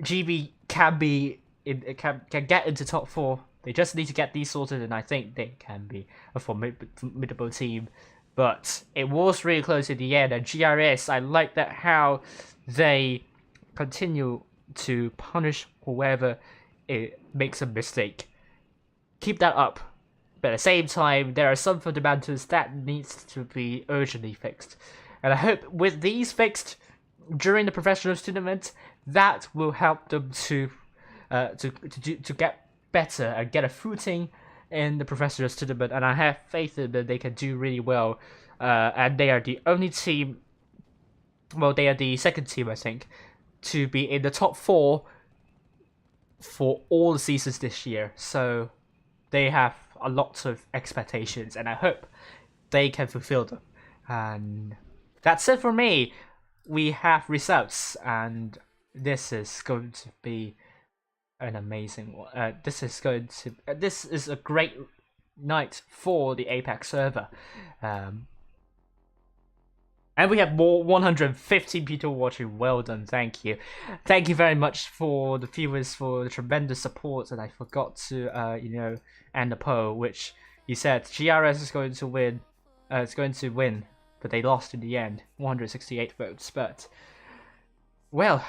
GB can get into top 4. They just need to get these sorted, and I think they can be a formidable team. But it was really close in the end, and GRS, I like that how they continue to punish whoever makes a mistake. Keep that up. But at the same time, there are some fundamentals that needs to be urgently fixed. And I hope with these fixed during the professionals tournament, that will help them to get better and get a footing in the professionals tournament. And I have faith in that they can do really well. And they are the only team. Well, they are the second team, I think, to be in the top 4 for all the seasons this year. So they have a lot of expectations, and I hope they can fulfill them. And that's it for me. We have results, and this is going to be an amazing one. This is a great night for the APAC server. And we have more 150 people watching. Well done, thank you. Thank you very much for the viewers for the tremendous support. And I forgot to, end the poll, which you said GRS is going to win. It's going to win, but they lost in the end. 168 votes, but well.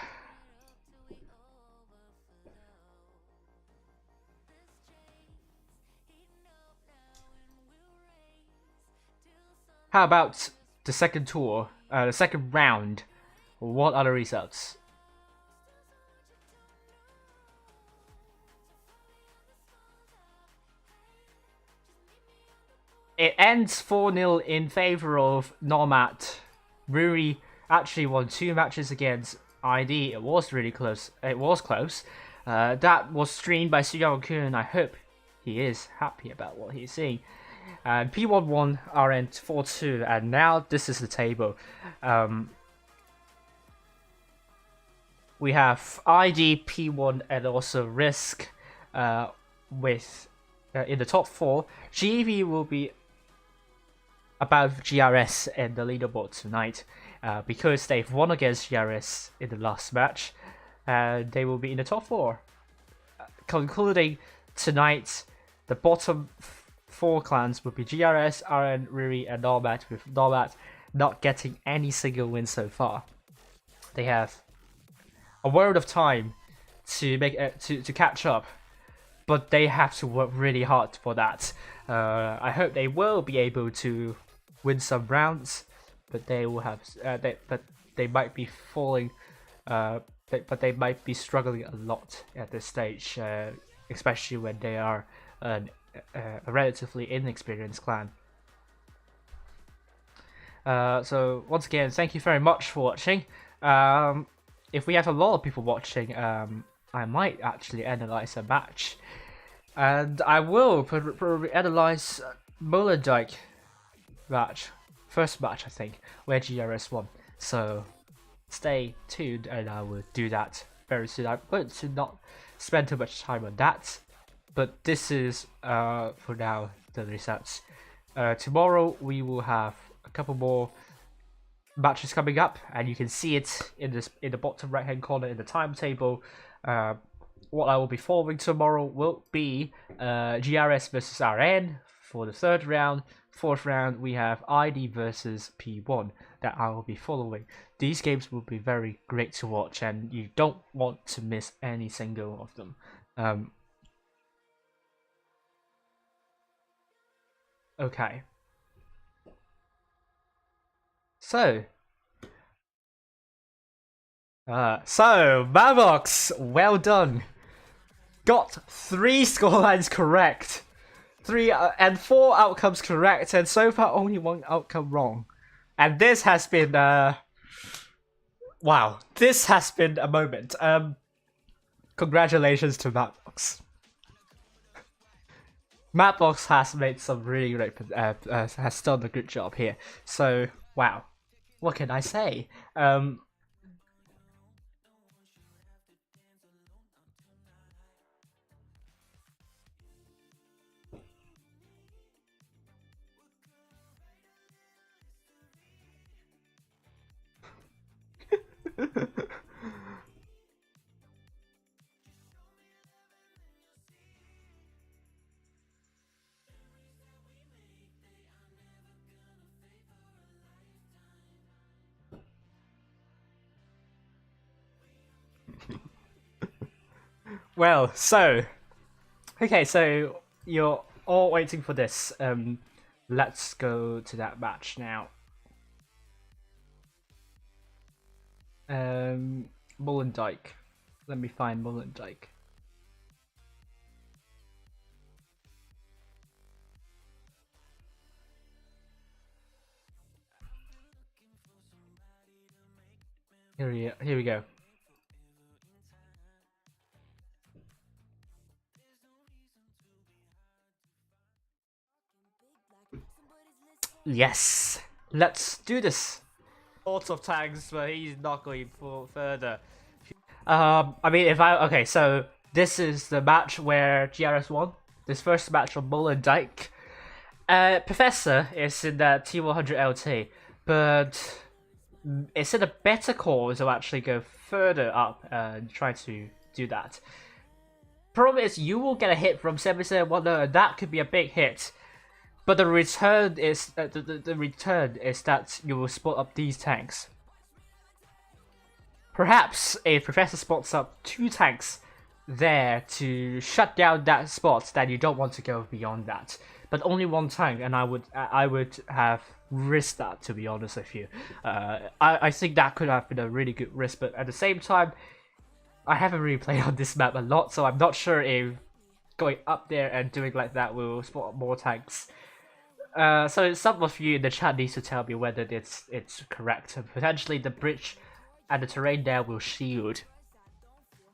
How about the second tour, the second round? What are the results? It ends 4-0 in favor of Nomad. Ruri actually won 2 matches against ID. It was really close. It was close. That was streamed by Suyao-kun. I hope he is happy about what he's seeing. And P1 won RN4-2, and now this is the table. We have ID, P1, and also Risk with in the top 4. GV will be above GRS in the leaderboard tonight because they've won against GRS in the last match, and they will be in the top 4. Concluding tonight, the bottom 4 clans will be GRS, RN, Riri, and Nomad, with Nomad not getting any single win so far. They have a world of time to make to catch up, but they have to work really hard for that. I hope they will be able to win some rounds, but they will have they might be falling, but they might be struggling a lot at this stage, especially when they are a relatively inexperienced clan. So once again, thank you very much for watching. If we have a lot of people watching, I might actually analyze a match, and I will probably analyze Molendijk match first match, I think, where GRS won. So stay tuned, and I will do that very soon. I'm going to not spend too much time on that, but this is for now the results. Tomorrow we will have a couple more matches coming up, and you can see it in the bottom right hand corner in the timetable. What I will be following tomorrow will be GRS versus RN for the third round. Fourth round we have ID versus P1 that I will be following. These games will be very great to watch, and you don't want to miss any single of them. Okay. So Mavox, well done. Got 3 scorelines correct. 3 and 4 outcomes correct, and so far only 1 outcome wrong. And this has been wow, this has been a moment. Congratulations to Mapbox. Mapbox has made some really great has done a good job here. So wow, what can I say? Well, so okay, so you're all waiting for this. Let's go to that match now. Mullendijk. Let me find Mullendijk. Here we go. Yes, let's do this. Lots of tags, but he's not going for further. I mean, okay, so this is the match where GRS won. This first match from Mullendijk. Professor is in the T100 LT, but is it a better call to actually go further up and try to do that? Problem is, you will get a hit from 7710, and that could be a big hit. But the return is the return is that you will spot up these tanks. Perhaps a Professor spots up 2 tanks there to shut down that spot, that you don't want to go beyond that. But only 1 tank, and I would have risked that, to be honest with you. I think that could have been a really good risk, but at the same time, I haven't really played on this map a lot, so I'm not sure if going up there and doing like that will spot up more tanks. So some of you in the chat needs to tell me whether it's correct. Potentially the bridge and the terrain there will shield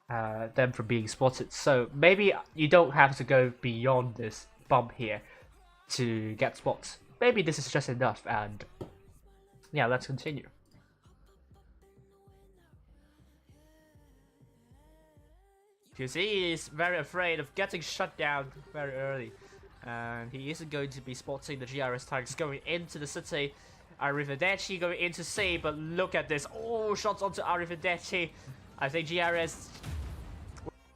them from being spotted. So maybe you don't have to go beyond this bump here to get spots. Maybe this is just enough, and yeah, let's continue. You see, he's very afraid of getting shut down very early. And he isn't going to be spotting the GRS tanks going into the city. ARWV going into C, but look at this. Oh, shots onto ARWV. I think GRS...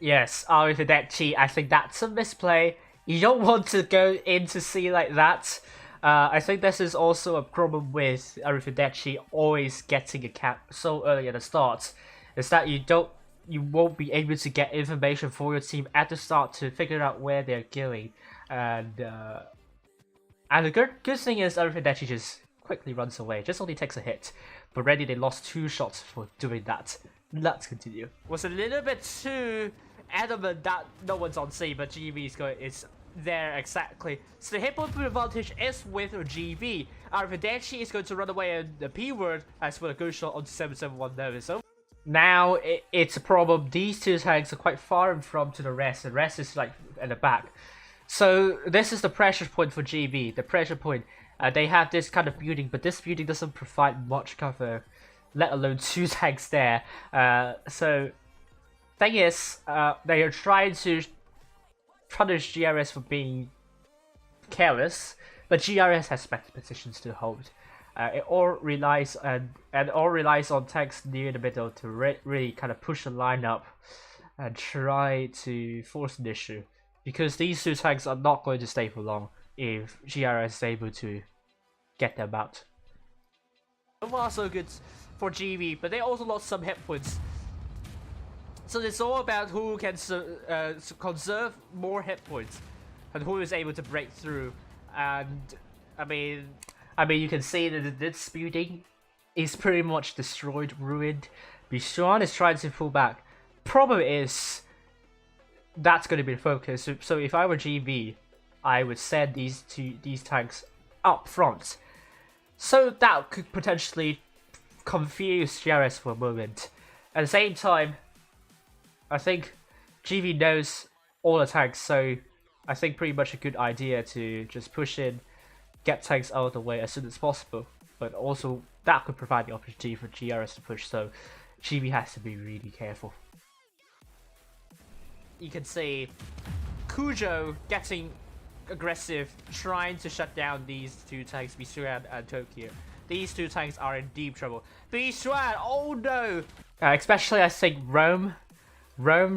Yes, ARWV, I think that's a misplay. You don't want to go into C like that. I think this is also a problem with ARWV always getting a cap so early at the start. Is that you won't be able to get information for your team at the start to figure out where they're going. And the good thing is ARWV just quickly runs away, just only takes a hit. But already they lost 2 shots for doing that. Let's continue. Was a little bit too adamant that no one's on C, but GB is there exactly. So the hit point advantage is with GB. ARWV is going to run away in the P word as well, a good shot onto 7710. So now it's a problem. These 2 tanks are quite far in front to the rest. The rest is like at the back. So this is the pressure point for GB. The pressure point. They have this kind of building, but this building doesn't provide much cover, let alone 2 tanks there. So, thing is, they are trying to punish GRS for being careless, but GRS has better positions to hold. It all relies on tanks near the middle to really kind of push the line up and try to force an issue, because these 2 tanks are not going to stay for long if GRS is able to get them out. So far so good for GB, but they also lost some hit points. So it's all about who can conserve more hit points and who is able to break through. And I mean you can see that this building is pretty much destroyed, ruined. Bishan is trying to pull back. Problem is that's going to be the focus. So if I were GB, I would send these tanks up front. So that could potentially confuse GRS for a moment. At the same time, I think GB knows all the tanks, so I think pretty much a good idea to just push in, get tanks out of the way as soon as possible. But also, that could provide the opportunity for GRS to push, so GB has to be really careful. You can see Kujo getting aggressive, trying to shut down these 2 tanks, Bishan and Tokyo. These 2 tanks are in deep trouble. Bishan, oh no! Especially I think Rome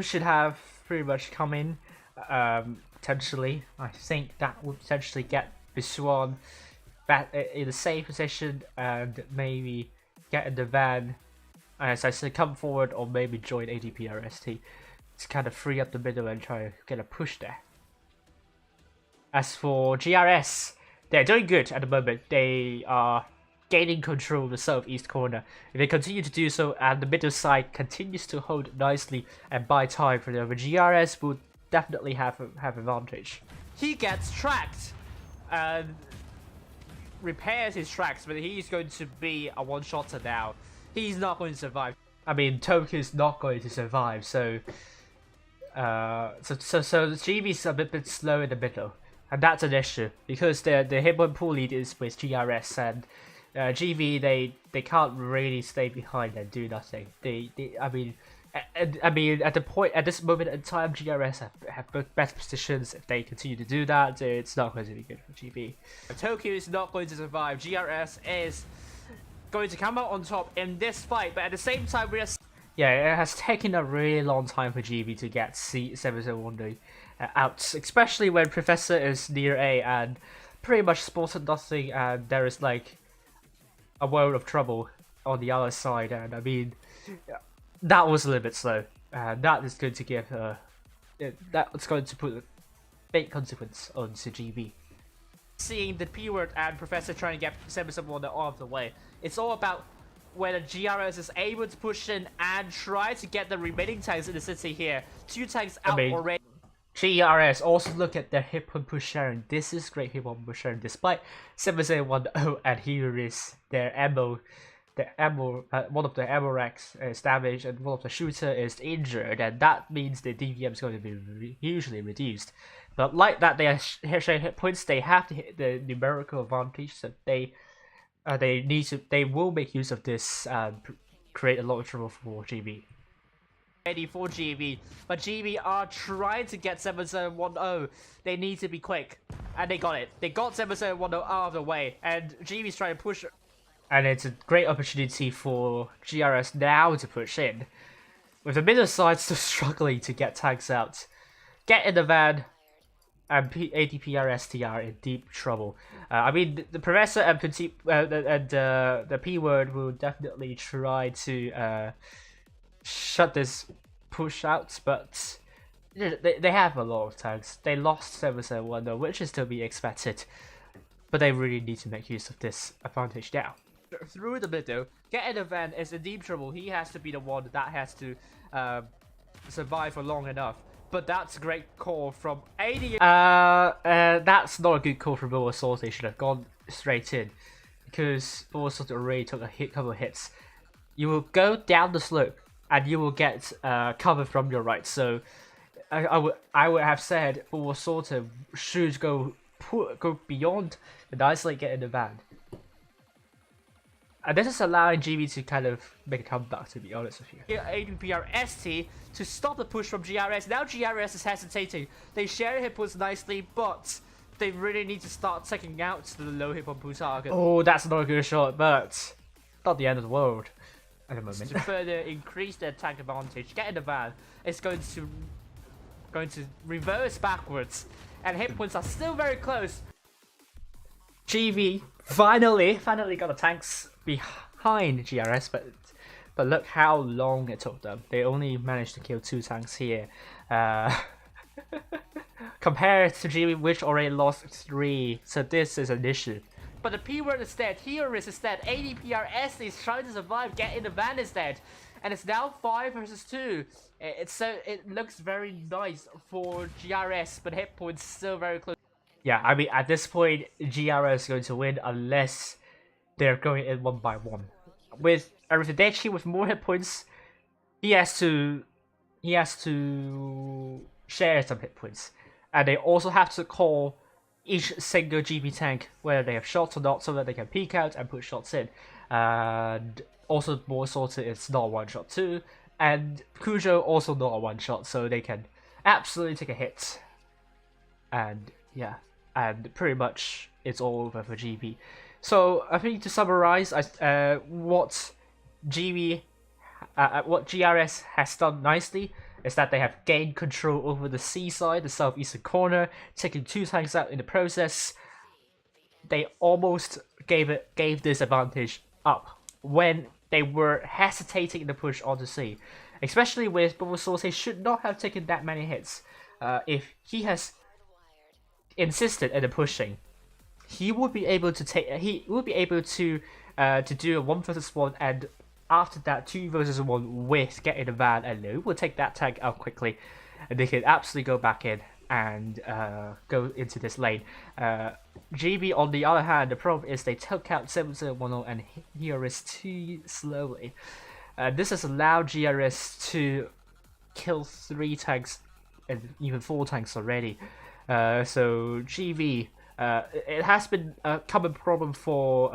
should have pretty much come in, potentially. I think that would potentially get Bishan back in a safe position and maybe get in the van, as I said, come forward or maybe join ADPRST to kind of free up the middle and try to get a push there. As for GRS, they're doing good at the moment. They are gaining control of the southeast corner. If they continue to do so and the middle side continues to hold nicely and buy time for them, GRS will definitely have advantage. He gets tracked and repairs his tracks, but he's going to be a one-shotter now. He's not going to survive. I mean, Tokyo's not going to survive, so GB's a bit slow in the middle. And that's an issue, because the hitpoint pool lead is with GRS, and GB they can't really stay behind and do nothing. I mean at this moment in time, GRS have better positions. If they continue to do that, it's not going to be good for GB. Tokyo is not going to survive. GRS is going to come out on top in this fight, but at the same time yeah, it has taken a really long time for GB to get C701 out, especially when Professor is near A and pretty much spotted nothing, and there is like a world of trouble on the other side. And I mean, that was a little bit slow, and that is going to give that's going to put a big consequence onto GB. Seeing the P word and Professor trying to get 771 out of the way, it's all about whether GRS is able to push in and try to get the remaining tanks in the city here. 2 tanks out already. GRS also look at their hit point push sharing. This is great hit point push sharing, despite 771 and here is their ammo. One of the ammo racks is damaged and one of the shooter is injured, and that means the DVM is going to be hugely reduced. But like that, they are sharing hit points. They have the numerical advantage, so they will make use of this and create a lot of trouble for GB. Ready for GB, but GB are trying to get 7710. They need to be quick, and they got it. They got 7710 out of the way, and GB's trying to push, and it's a great opportunity for GRS now to push in. With the middle side still struggling to get tanks out, get in the van, and ADPRST are in deep trouble. I mean, the Professor and the P word will definitely try to shut this push out, but they have a lot of tanks. They lost 771 though, which is to be expected, but they really need to make use of this advantage now. Through the middle, get in the van is in deep trouble. He has to be the one that has to survive for long enough. But that's a great call from AD. That's not a good call from Bull Assault. They should have gone straight in, because Bull Assault already took a couple of hits. You will go down the slope and you will get cover from your right. So I would have said Bull Assault should go go beyond the nice late getting the ban. And this is allowing GB to kind of make a comeback, to be honest with you. Here, APR ST to stop the push from GRS. Now GRS is hesitating. They share hit points nicely, but they really need to start taking out the low hit point target. Oh, that's not a good shot, but not the end of the world at the moment. To further increase their attack advantage, getting the ban is going to reverse backwards, and hit points are still very close. GV finally got the tanks behind GRS, but look how long it took them. They only managed to kill 2 tanks here, compared to GV, which already lost 3. So this is an issue. But the P word is dead. Heroes is dead. ADPRS is trying to survive, getting the van is dead, and it's now 5 versus 2. It looks very nice for GRS, but hit points still very close. Yeah, I mean, at this point, GRS is going to win unless they're going in 1 by 1. With Arrivederci with more hit points, he has to share some hit points, and they also have to call each single GB tank whether they have shots or not, so that they can peek out and put shots in. And also, more sorted, it's not a one shot too, and Cujo also not a one shot, so they can absolutely take a hit. And yeah. And pretty much it's all over for GB. So I think to summarize, what GRS has done nicely is that they have gained control over the C side, the southeastern corner, taking 2 tanks out in the process. They almost gave this advantage up when they were hesitating in the push onto C, especially with Bulbasaur. He should not have taken that many hits. If he has insisted in the pushing, he would be able to do a 1 versus 1, and after that 2 versus 1 with getting the van, and they will take that tank out quickly, and they can absolutely go back in and go into this lane. GB on the other hand, the problem is they took out 7010 and here is too slowly. This has allowed GRS to kill 3 tanks and even 4 tanks already. So GV, it has been a common problem for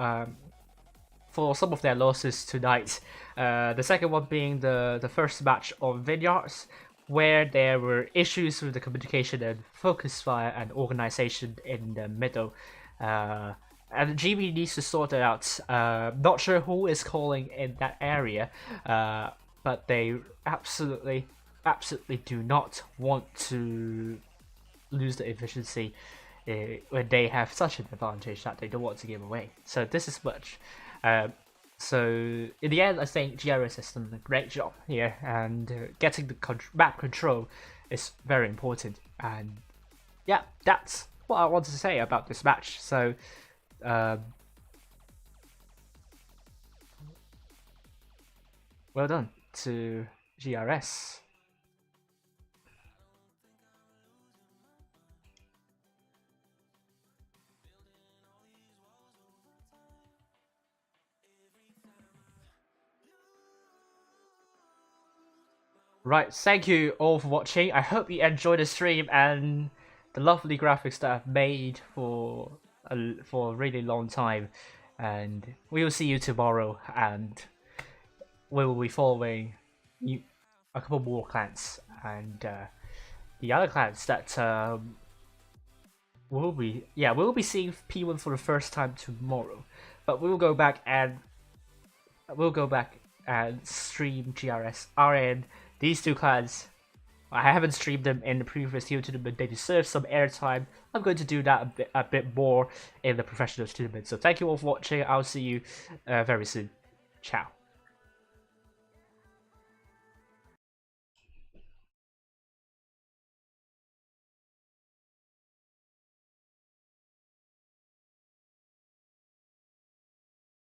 some of their losses tonight. The second one being the first match of Vineyards, where there were issues with the communication and focus fire and organization in the middle. And GB needs to sort it out. Not sure who is calling in that area, but they absolutely do not want to lose the efficiency when they have such an advantage that they don't want to give away. So this is much. So in the end, I think GRS has done a great job here, and getting the map control is very important. And yeah, that's what I wanted to say about this match. So well done to GRS. Right, thank you all for watching. I hope you enjoyed the stream and the lovely graphics that I've made for a really long time. And we will see you tomorrow, and we will be following a couple more clans, and the other clans that we'll be seeing P1 for the first time tomorrow. But we'll go back and stream GRS, RN. These 2 clans, I haven't streamed them in the previous tournament, but they deserve some airtime. I'm going to do that a bit more in the professional tournament. So thank you all for watching. I'll see you very soon. Ciao.